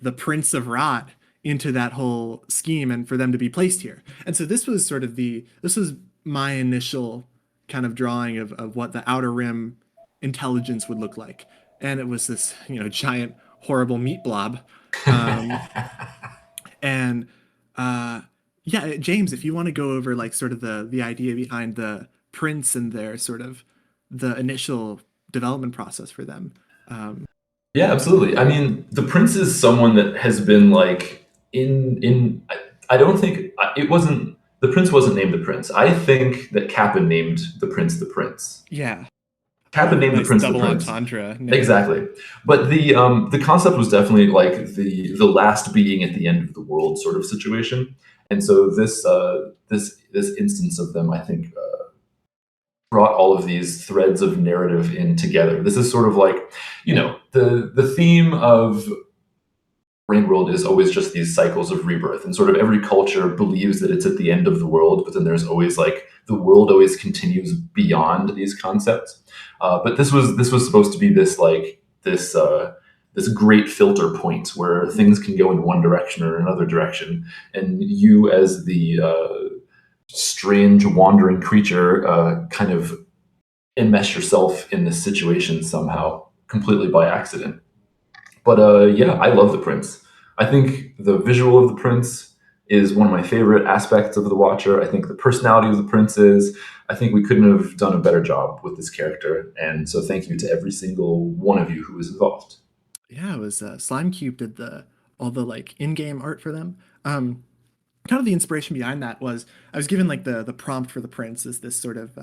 the Prince of Rot into that whole scheme and for them to be placed here. And so this was my initial kind of drawing of what the Outer Rim intelligence would look like. And it was this, giant, horrible meat blob. And yeah, James, if you want to go over like sort of the idea behind the Prince and their sort of the initial development process for them. Yeah, absolutely. I mean, the Prince is someone that has been like I don't think it wasn't, the Prince wasn't named the Prince. I think that Kappa named the Prince the Prince. Yeah. Kappa named the Prince the Prince. Double entendre. No. Exactly. But the concept was definitely like the last being at the end of the world sort of situation. And so this instance of them, I think, brought all of these threads of narrative in together. This is sort of like, the theme of Rain World is always just these cycles of rebirth, and sort of every culture believes that it's at the end of the world, but then there's always like the world always continues beyond these concepts. But this was supposed to be this this great filter point where things can go in one direction or another direction, and you as the strange wandering creature kind of enmesh yourself in this situation somehow, completely by accident. But yeah, I love the prince. I think the visual of the prince is one of my favorite aspects of The Watcher. I think the personality of the prince is. I think we couldn't have done a better job with this character. And so thank you to every single one of you who was involved. Yeah, it was Slimecube did all the like in-game art for them. Kind of the inspiration behind that was I was given like the prompt for the prince is this sort of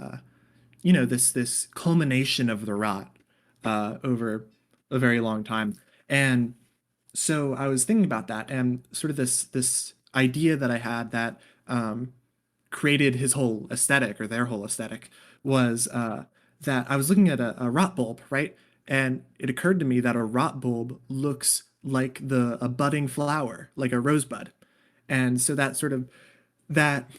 this culmination of the rot over a very long time. And so I was thinking about that and sort of this idea that I had that created his whole aesthetic or their whole aesthetic was that I was looking at a rot bulb, right? And it occurred to me that a rot bulb looks like a budding flower, like a rosebud. And so that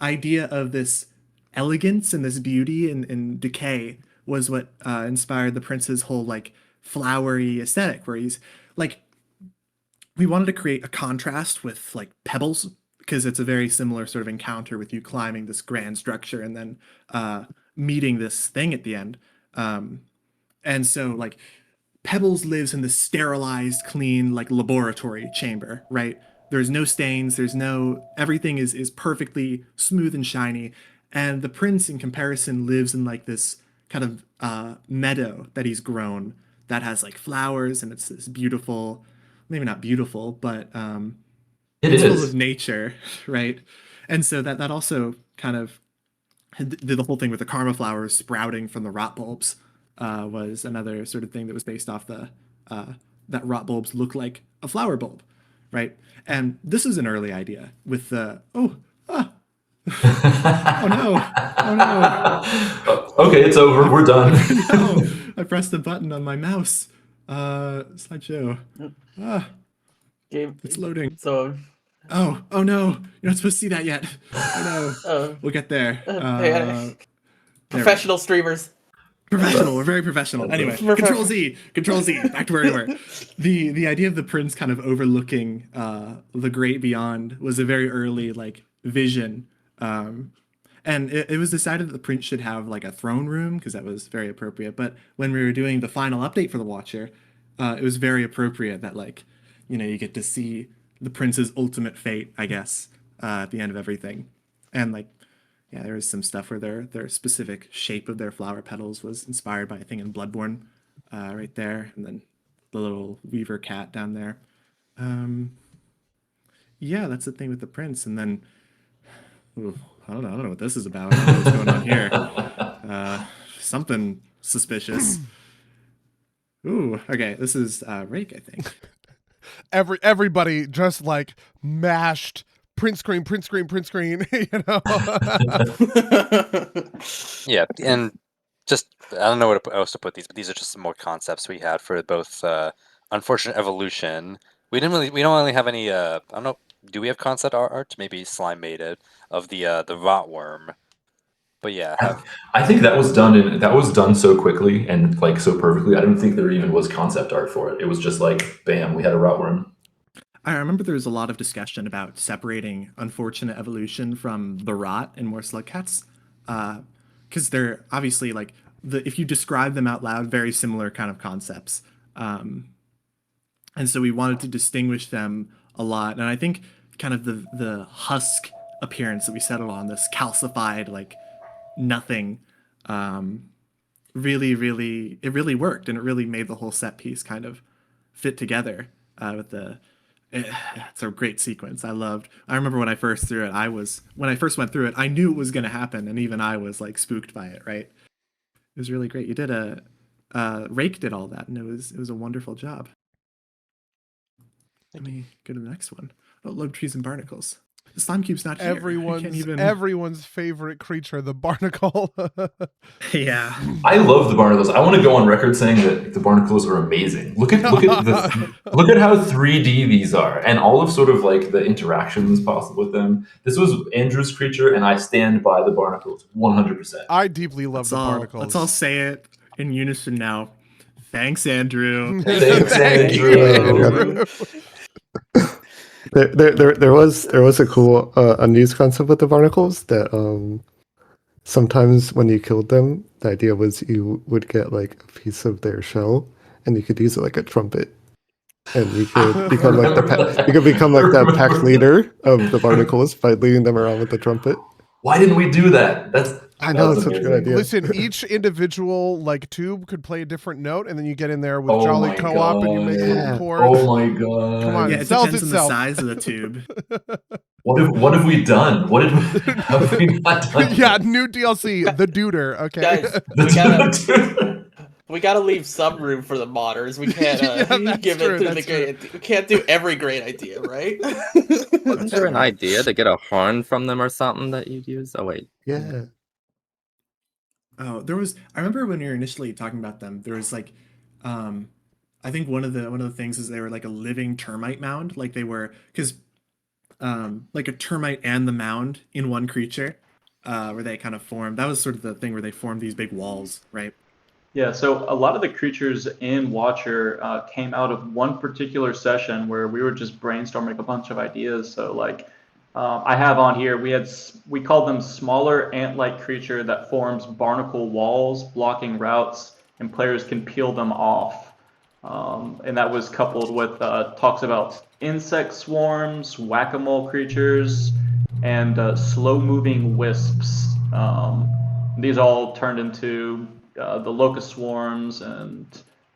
idea of this elegance and this beauty and decay was what inspired the prince's whole like flowery aesthetic, where he's like, we wanted to create a contrast with like pebbles because it's a very similar sort of encounter with you climbing this grand structure and then meeting this thing at the end. And so like Pebbles lives in this sterilized, clean, like laboratory chamber, right? There's no stains, everything is perfectly smooth and shiny. And the prince in comparison lives in like this kind of meadow that he's grown that has like flowers and it's this beautiful, maybe not beautiful, but it's full of nature, right? And so that also kind of the whole thing with the karma flowers sprouting from the rot bulbs was another sort of thing that was based off that rot bulbs look like a flower bulb, right? And this is an early idea with oh no. Okay, it's over. We're done. No, I pressed the button on my mouse. Slideshow. It's loading. So. Oh no! You're not supposed to see that yet. Oh no. We'll get there. Professional streamers. Professional. We're very professional. Anyway, Control Z. Back to where we were. The idea of the prince kind of overlooking the great beyond was a very early like vision. And it was decided that the prince should have like a throne room because that was very appropriate. But when we were doing the final update for the Watcher, it was very appropriate that like, you get to see the prince's ultimate fate, I guess, at the end of everything. And like, yeah, there was some stuff where their specific shape of their flower petals was inspired by a thing in Bloodborne, right there, and then the little weaver cat down there. Yeah, that's the thing with the prince. And then, I don't know what this is about. I don't know what's going on here. Something suspicious. Ooh, okay, this is Rake, I think. Everybody just like mashed print screen, Yeah, and just I don't know what else to put these, but these are just some more concepts we had for both Unfortunate Evolution. We don't really have any I don't know, do we have concept art? Maybe Slime made it of the rotworm. But yeah, I think that was done so quickly and like so perfectly. I don't think there even was concept art for it. It was just like, bam, we had a rotworm. I remember there was a lot of discussion about separating Unfortunate Evolution from the rot and More Slug Cats, because they're obviously like if you describe them out loud, very similar kind of concepts, and so we wanted to distinguish them a lot. And I think kind of the husk appearance that we settled on, this calcified like nothing, really worked, and it really made the whole set piece kind of fit together with it's a great sequence. I remember when I first threw it, when I first went through it, I knew it was going to happen, and even I was like spooked by it, right? It was really great. You did Rake did all that, and it was a wonderful job. Let me go to the next one. Oh, Lobe Trees and Barnacles. The Slimecube's not here. Everyone's favorite creature, the barnacle. Yeah. I love the barnacles. I want to go on record saying that the barnacles are amazing. Look at how 3D these are, and all of sort of like the interactions possible with them. This was Andrew's creature, and I stand by the barnacles 100%. I deeply love the barnacles. Let's all say it in unison now. Thanks, Andrew. Thanks, Thank you, Andrew. There was a cool unused concept with the barnacles that sometimes when you killed them, the idea was you would get like a piece of their shell and you could use it like a trumpet. And you could become like the pack leader of the barnacles by leading them around with the trumpet. Why didn't we do that? I know, that's it's such a good amazing. idea. Listen, each individual like tube could play a different note, and then you get in there with Oh Jolly my Co-op and you make little God. chords. Oh my god! Come on, Yeah, it sells depends on the itself. size of the tube. What have we done? Have we not done? Yeah, new DLC, the Duder. Okay. Guys, we gotta leave some room for the modders. We can't that's give true, it to the that's great idea. We can't do every great idea, right? Wasn't there an idea to get a horn from them or something that you'd use? Oh wait. Yeah. Oh, there was. I remember when we were initially talking about them. There was like, I think one of the things is they were like a living termite mound. Like they were because, like a termite and the mound in one creature, where they kind of formed. That was sort of the thing where they formed these big walls, right? Yeah, so a lot of the creatures in Watcher came out of one particular session where we were just brainstorming a bunch of ideas. So like, I have on here, we called them smaller ant-like creature that forms barnacle walls blocking routes, and players can peel them off. And that was coupled with talks about insect swarms, whack-a-mole creatures, and slow-moving wisps. These all turned into the locust swarms and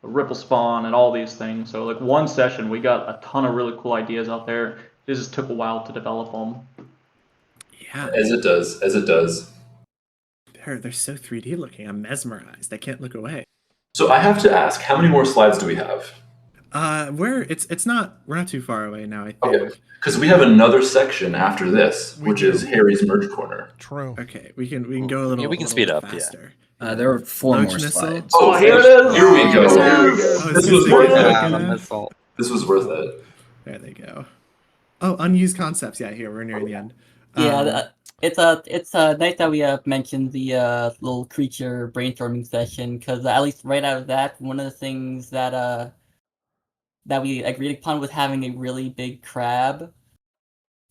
ripple spawn and all these things. So like one session, we got a ton of really cool ideas out there. It just took a while to develop them. Yeah, As it does. they're so 3D looking. I'm mesmerized. I can't look away. So I have to ask, how many more slides do we have? We're not too far away now, I think. Okay, because we have another section after this, which is Harry's merge corner. True. Okay, we can go a little. Yeah, we can a speed little up, yeah. faster. There are 4 Loach more missile. slides. Oh, here it is! Here we go. Oh, This was worth it. it. This was worth it. There they go. Oh, unused concepts. Yeah, here we're nearing the end. Yeah, it's nice that we mentioned the little creature brainstorming session, because at least right out of that, one of the things that we agreed upon was having a really big crab,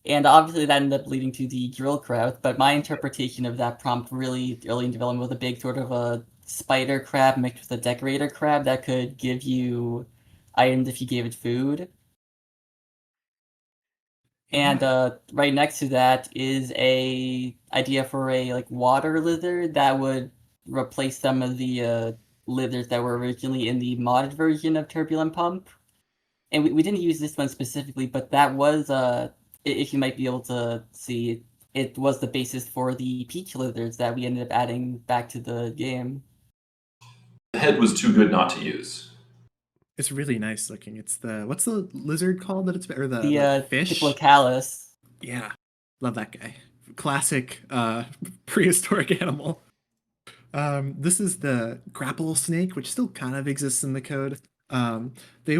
and obviously that ended up leading to the drill crab. But my interpretation of that prompt really early in development was a big sort of a spider crab mixed with a decorator crab that could give you items if you gave it food. And right next to that is a idea for a like water lizard that would replace some of the lizards that were originally in the modded version of Turbulent Pump. And we didn't use this one specifically, but that was if you might be able to see, it was the basis for the peach lizards that we ended up adding back to the game. The head was too good not to use. It's really nice looking. It's what's the lizard called that it's or the fish? Diplocalus. Yeah, love that guy. Classic prehistoric animal. This is the grapple snake, which still kind of exists in the code. They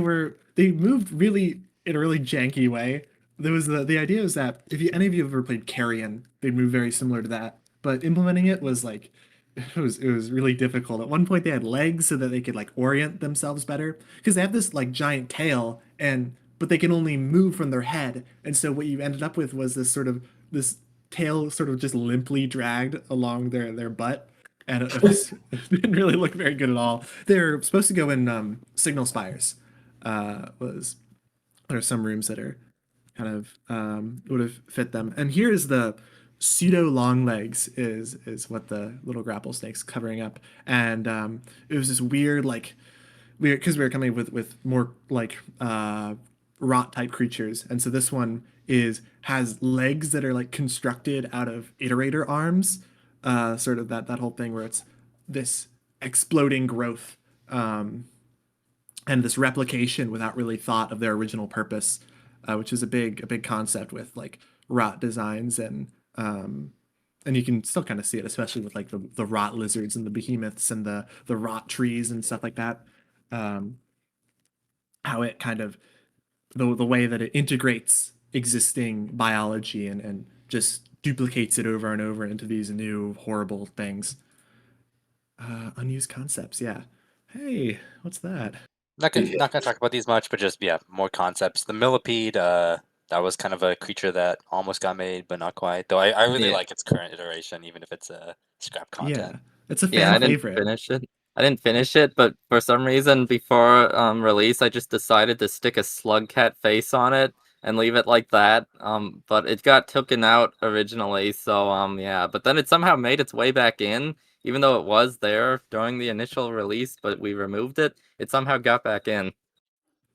moved really in a really janky way. There was the idea was that if any of you have ever played Carrion, they'd move very similar to that. But implementing it was like it was really difficult. At one point they had legs so that they could like orient themselves better, because they have this like giant tail but they can only move from their head. And so what you ended up with was this tail sort of just limply dragged along their butt. And it didn't really look very good at all. They're supposed to go in signal spires. There are some rooms that are kind of would have fit them. And here is the pseudo long legs is what the little grapple snake's covering up. And it was this weird because we were coming with more like rot type creatures. And so this one has legs that are like constructed out of iterator arms. Sort of that whole thing where it's this exploding growth and this replication without really thought of their original purpose, which is a big concept with like rot designs and you can still kind of see it, especially with like the rot lizards and the behemoths and the rot trees and stuff like that. How it kind of the way that it integrates existing biology and just duplicates it over and over into these new horrible things. Unused concepts, yeah. Hey, what's that? Not gonna talk about these much, but just more concepts. The millipede, that was kind of a creature that almost got made, but not quite. Though I really like its current iteration, even if it's a scrap content. Yeah, it's a fan favorite. I didn't finish it, but for some reason before release, I just decided to stick a slug cat face on it and leave it like that. But it got taken out originally, so yeah. But then it somehow made its way back in, even though it was there during the initial release, but we removed it. It somehow got back in.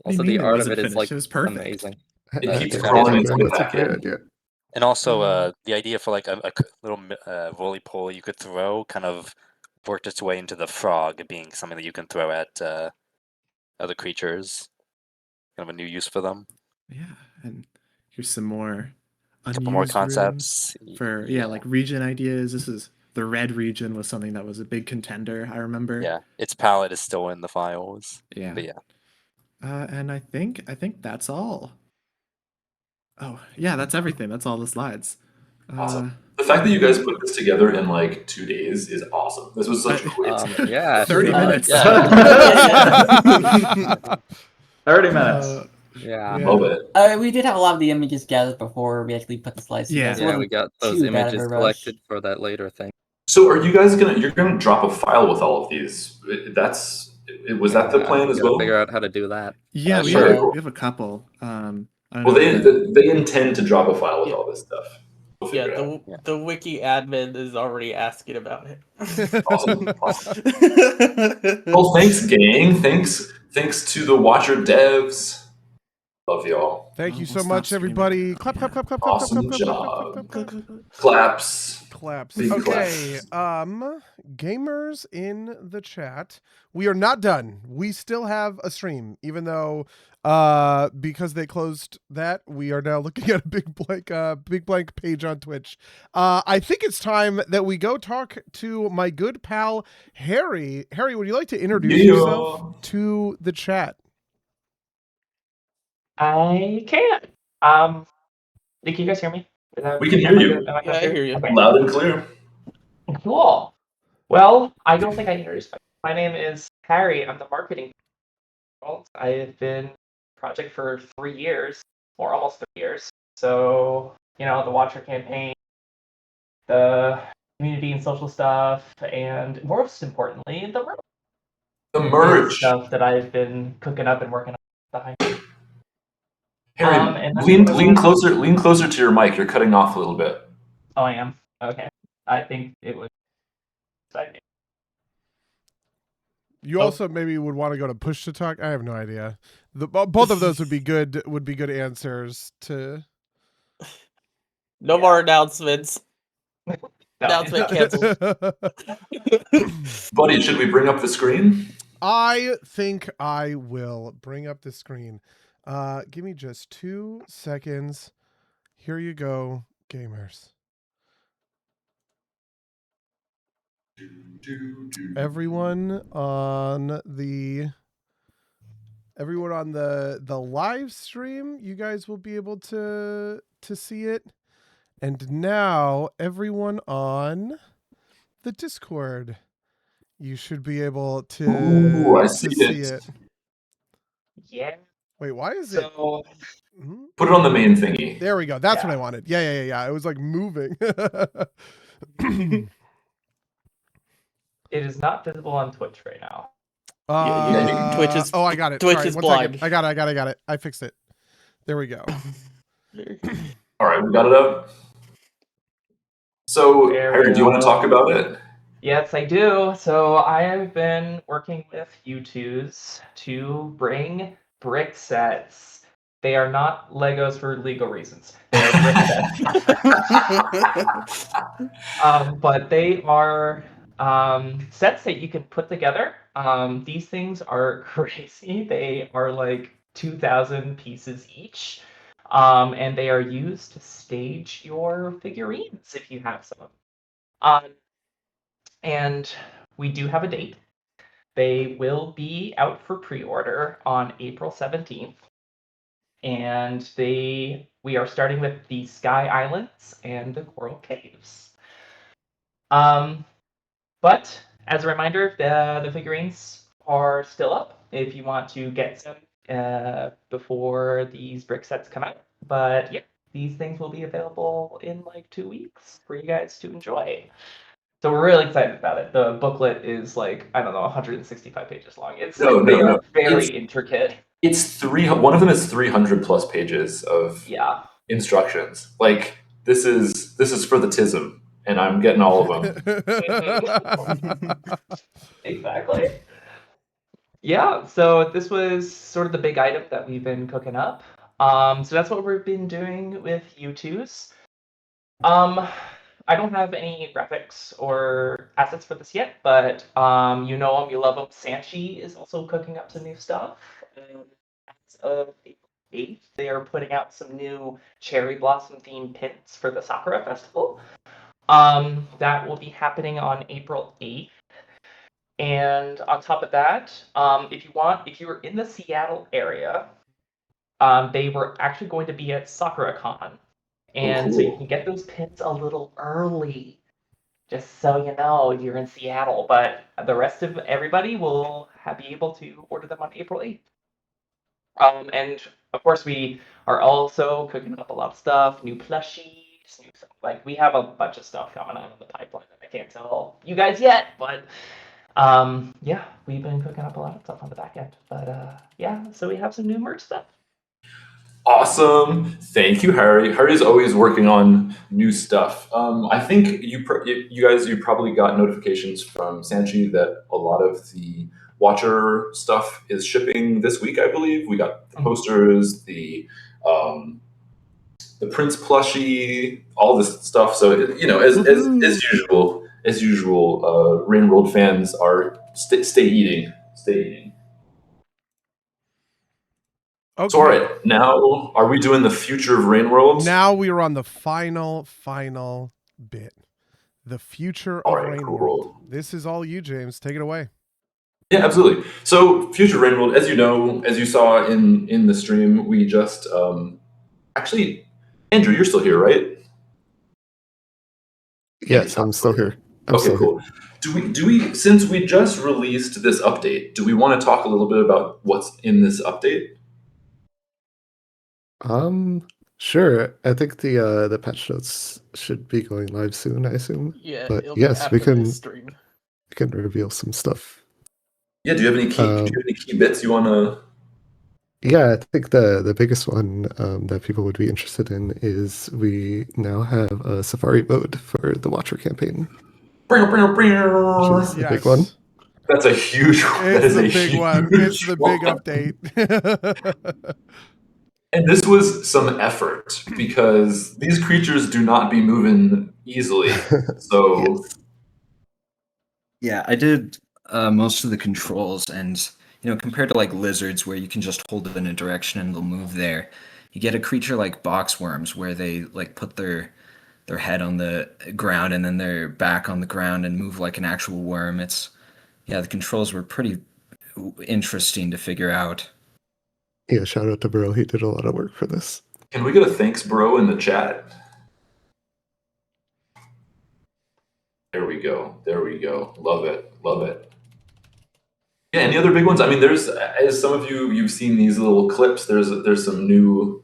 Also, the art of it is like amazing. It keeps crawling its way back in. Idea. And also, the idea for like a little roly-poly you could throw kind of worked its way into the frog being something that you can throw at other creatures. Kind of a new use for them. Yeah, and here's some more couple more concepts for like region ideas. This is the red region was something that was a big contender, I remember. Yeah, its palette is still in the files. Yeah. But yeah. And I think that's all. Oh, yeah, that's everything. That's all the slides. Awesome. The fact that you guys put this together in like 2 days is awesome. This was such a quick yeah, 30 minutes. 30 minutes. Yeah. Love it. We did have a lot of the images gathered before we actually put the slides together. Yeah, we got those images collected for that later thing. So are you guys you're gonna drop a file with all of these? Was that the plan as well? Figure out how to do that. Yeah, we have a couple. Well, they intend to drop a file with all this stuff. We'll the wiki admin is already asking about it. Awesome. Well, thanks, gang. Thanks to the Watcher devs. Love y'all. Thank you so much, everybody. Clap, clap, clap, clap, clap, Awesome clap, job. clap. Claps. Big okay. Claps. Gamers in the chat. We are not done. We still have a stream, even though because they closed that, we are now looking at a big blank page on Twitch. I think it's time that we go talk to my good pal Harry. Harry, would you like to introduce yourself to the chat? I can. Can you guys hear me? We can hear you. Yeah, I hear you. Okay. Loud and clear. Cool. Well, I don't think I introduced myself. My name is Harry. I'm the marketing. I've been project for 3 years, or almost 3 years. So, the Watcher campaign, the community and social stuff, and most importantly, the merch stuff that I've been cooking up and working on behind. Harry, lean closer to your mic. You're cutting off a little bit. Oh, I am? Okay. I think it was. You also maybe would want to go to push to talk. I have no idea. Both of those would be good answers to. No more announcements. Announcement canceled. Buddy, should we bring up the screen? I think I will bring up the screen. Give me just 2 seconds. Here you go, gamers. Everyone on the live stream, you guys will be able to see it. And now everyone on the Discord, you should be able to, see it. Yeah. Wait, why is it? Put it on the main thingy. There we go. That's what I wanted. Yeah. It was like moving. It is not visible on Twitch right now. Twitch is. Oh, I got it. Twitch is blind. I got it. I fixed it. There we go. All right, we got it up. So, Harry, do you want to talk about it? Yes, I do. So I have been working with U2s to bring brick sets. They are not Legos for legal reasons. They are brick sets. But they are sets that you can put together. These things are crazy. They are like 2,000 pieces each. And they are used to stage your figurines if you have some. And we do have a date. They will be out for pre-order on April 17th. And we are starting with the Sky Islands and the Coral Caves. But as a reminder, the figurines are still up if you want to get some before these brick sets come out. But yeah, these things will be available in like 2 weeks for you guys to enjoy. So we're really excited about it. The booklet is like, I don't know, 165 pages long. They are very intricate. It's one of them is 300 plus pages of instructions. Like this is for the TISM, and I'm getting all of them. Exactly. Yeah, so this was sort of the big item that we've been cooking up. So that's what we've been doing with U2s. I don't have any graphics or assets for this yet, but you know them, you love them. Sanchi is also cooking up some new stuff. As of April 8th, they are putting out some new cherry blossom themed pins for the Sakura Festival. That will be happening on April 8th. And on top of that, if you were in the Seattle area, they were actually going to be at SakuraCon. And so you can get those pins a little early, just so you know you're in Seattle. But the rest of everybody will be able to order them on April 8th. And of course, we are also cooking up a lot of stuff, new plushies, like we have a bunch of stuff coming out in the pipeline that I can't tell you guys yet, but yeah, we've been cooking up a lot of stuff on the back end. But yeah, so we have some new merch stuff. Awesome. Thank you, Harry. Harry's always working on new stuff. I think you probably got notifications from Sanchi that a lot of the Watcher stuff is shipping this week, I believe. We got the posters, the Prince plushie, all this stuff. So, as usual, Rain World fans are stay eating. Okay. So, all right, now are we doing the future of Rain World? Now we are on the final bit. The future of Rain World. This is all you, James. Take it away. Yeah, absolutely. So, future Rain World, as you saw in the stream, we just actually, Andrew, you're still here, right? Yes, I'm still here. Cool. Do we since we just released this update, do we want to talk a little bit about what's in this update? Sure. I think the patch notes should be going live soon, I assume. Yeah, but it'll be yes, we after can this stream. reveal some stuff. Yeah, do you have any key bits you want to? Yeah, I think the biggest one that people would be interested in is we now have a Safari mode for the Watcher campaign. Which is the big one. That's a huge one. It's the big one. It's the big update. And this was some effort because these creatures do not be moving easily. So yeah, I did most of the controls, and compared to like lizards where you can just hold it in a direction and they'll move there, you get a creature like boxworms where they like put their head on the ground and then their back on the ground and move like an actual worm. The controls were pretty interesting to figure out. Yeah, shout out to Bro. He did a lot of work for this. Can we get a thanks, Bro, in the chat? There we go. Love it. Yeah, any other big ones? I mean, there's, as some of you've seen these little clips, there's some new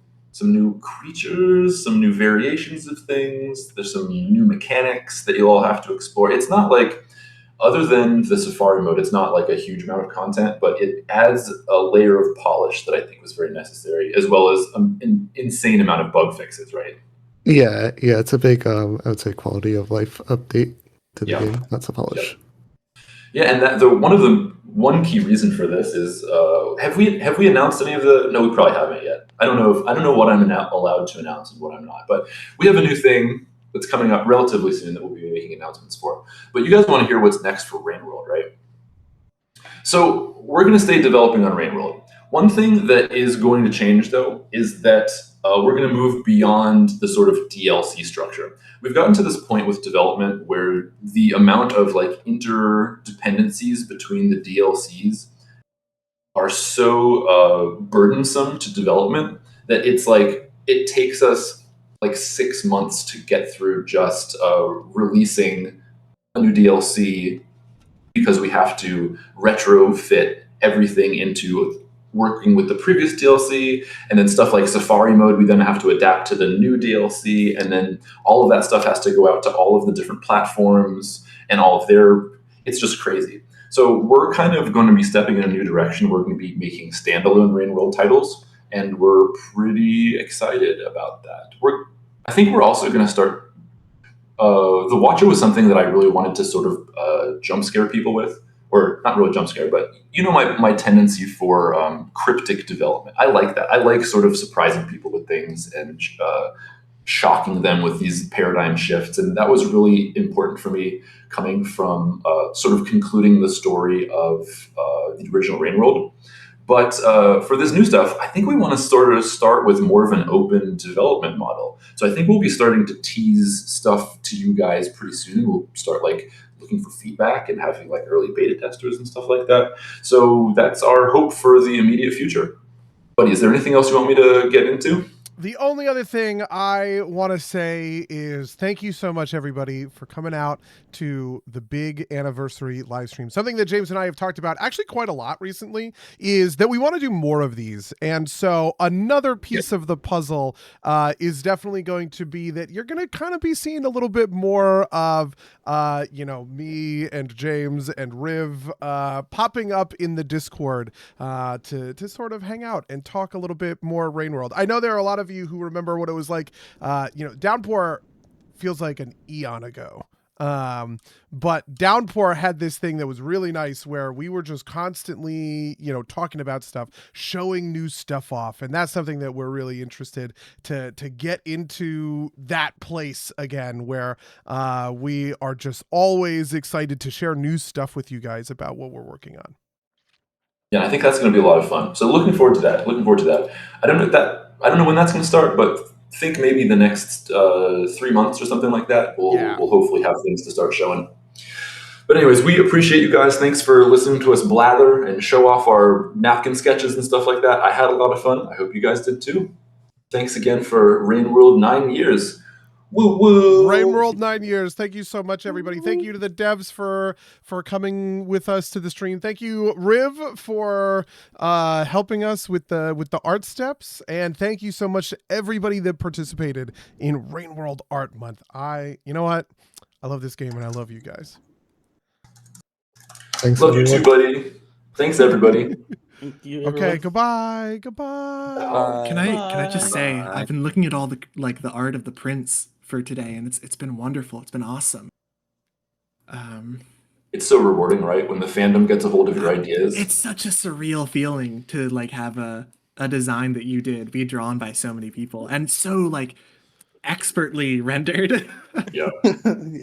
creatures, some new variations of things. There's some new mechanics that you'll all have to explore. It's not like, other than the Safari mode, it's not like a huge amount of content, but it adds a layer of polish that I think was very necessary, as well as an insane amount of bug fixes, right? Yeah, it's a big, I would say, quality of life update to the game. That's a polish. Yeah, and one key reason for this is have we announced any of the? No, we probably haven't yet. I don't know what I'm allowed to announce and what I'm not, but we have a new thing that's coming up relatively soon that we'll be making announcements for. But you guys want to hear what's next for Rain World, right? So we're going to stay developing on Rain World. One thing that is going to change, though, is that we're going to move beyond the sort of DLC structure. We've gotten to this point with development where the amount of like interdependencies between the DLCs are so burdensome to development that it's like it takes us like 6 months to get through just releasing a new DLC because we have to retrofit everything into working with the previous DLC, and then stuff like Safari mode, we then have to adapt to the new DLC, and then all of that stuff has to go out to all of the different platforms and all of their, it's just crazy. So we're kind of going to be stepping in a new direction. We're going to be making standalone Rain World titles, and we're pretty excited about that. I think we're also going to start, the Watcher was something that I really wanted to sort of jump scare people with. Or not really jump scare, but you know my tendency for cryptic development. I like that. I like sort of surprising people with things and shocking them with these paradigm shifts. And that was really important for me, coming from sort of concluding the story of the original Rain World. But for this new stuff, I think we want to sort of start with more of an open development model. So I think we'll be starting to tease stuff to you guys pretty soon. We'll start like looking for feedback and having like early beta testers and stuff like that. So that's our hope for the immediate future. Buddy, is there anything else you want me to get into? The only other thing I want to say is thank you so much, everybody, for coming out to the big anniversary live stream. Something that James and I have talked about actually quite a lot recently is that we want to do more of these. And so another piece of the puzzle is definitely going to be that you're going to kind of be seeing a little bit more of, me and James and Riv popping up in the Discord to sort of hang out and talk a little bit more Rain World. I know there are a lot of you who remember what it was like. Downpour feels like an eon ago. But Downpour had this thing that was really nice where we were just constantly, talking about stuff, showing new stuff off. And that's something that we're really interested to get into that place again, where we are just always excited to share new stuff with you guys about what we're working on. Yeah, I think that's going to be a lot of fun. So looking forward to that. I don't know when that's going to start, but think maybe the next 3 months or something like that. We'll hopefully have things to start showing. But anyways, we appreciate you guys. Thanks for listening to us blather and show off our napkin sketches and stuff like that. I had a lot of fun. I hope you guys did too. Thanks again for Rain World 9 years. Woo woo! Rain World 9 years. Thank you so much, everybody. Thank you to the devs for coming with us to the stream. Thank you, Riv, for helping us with the art steps, and thank you so much to everybody that participated in Rain World Art Month. You know what? I love this game, and I love you guys. Thanks. Love you too, buddy. Thanks, everybody. Thank you, Okay, goodbye. Goodbye. Can I just say, I've been looking at all the art of the prints for today, and it's been wonderful. It's been awesome. It's so rewarding, right? When the fandom gets a hold of your ideas. It's such a surreal feeling to have a design that you did be drawn by so many people and so expertly rendered. Yeah.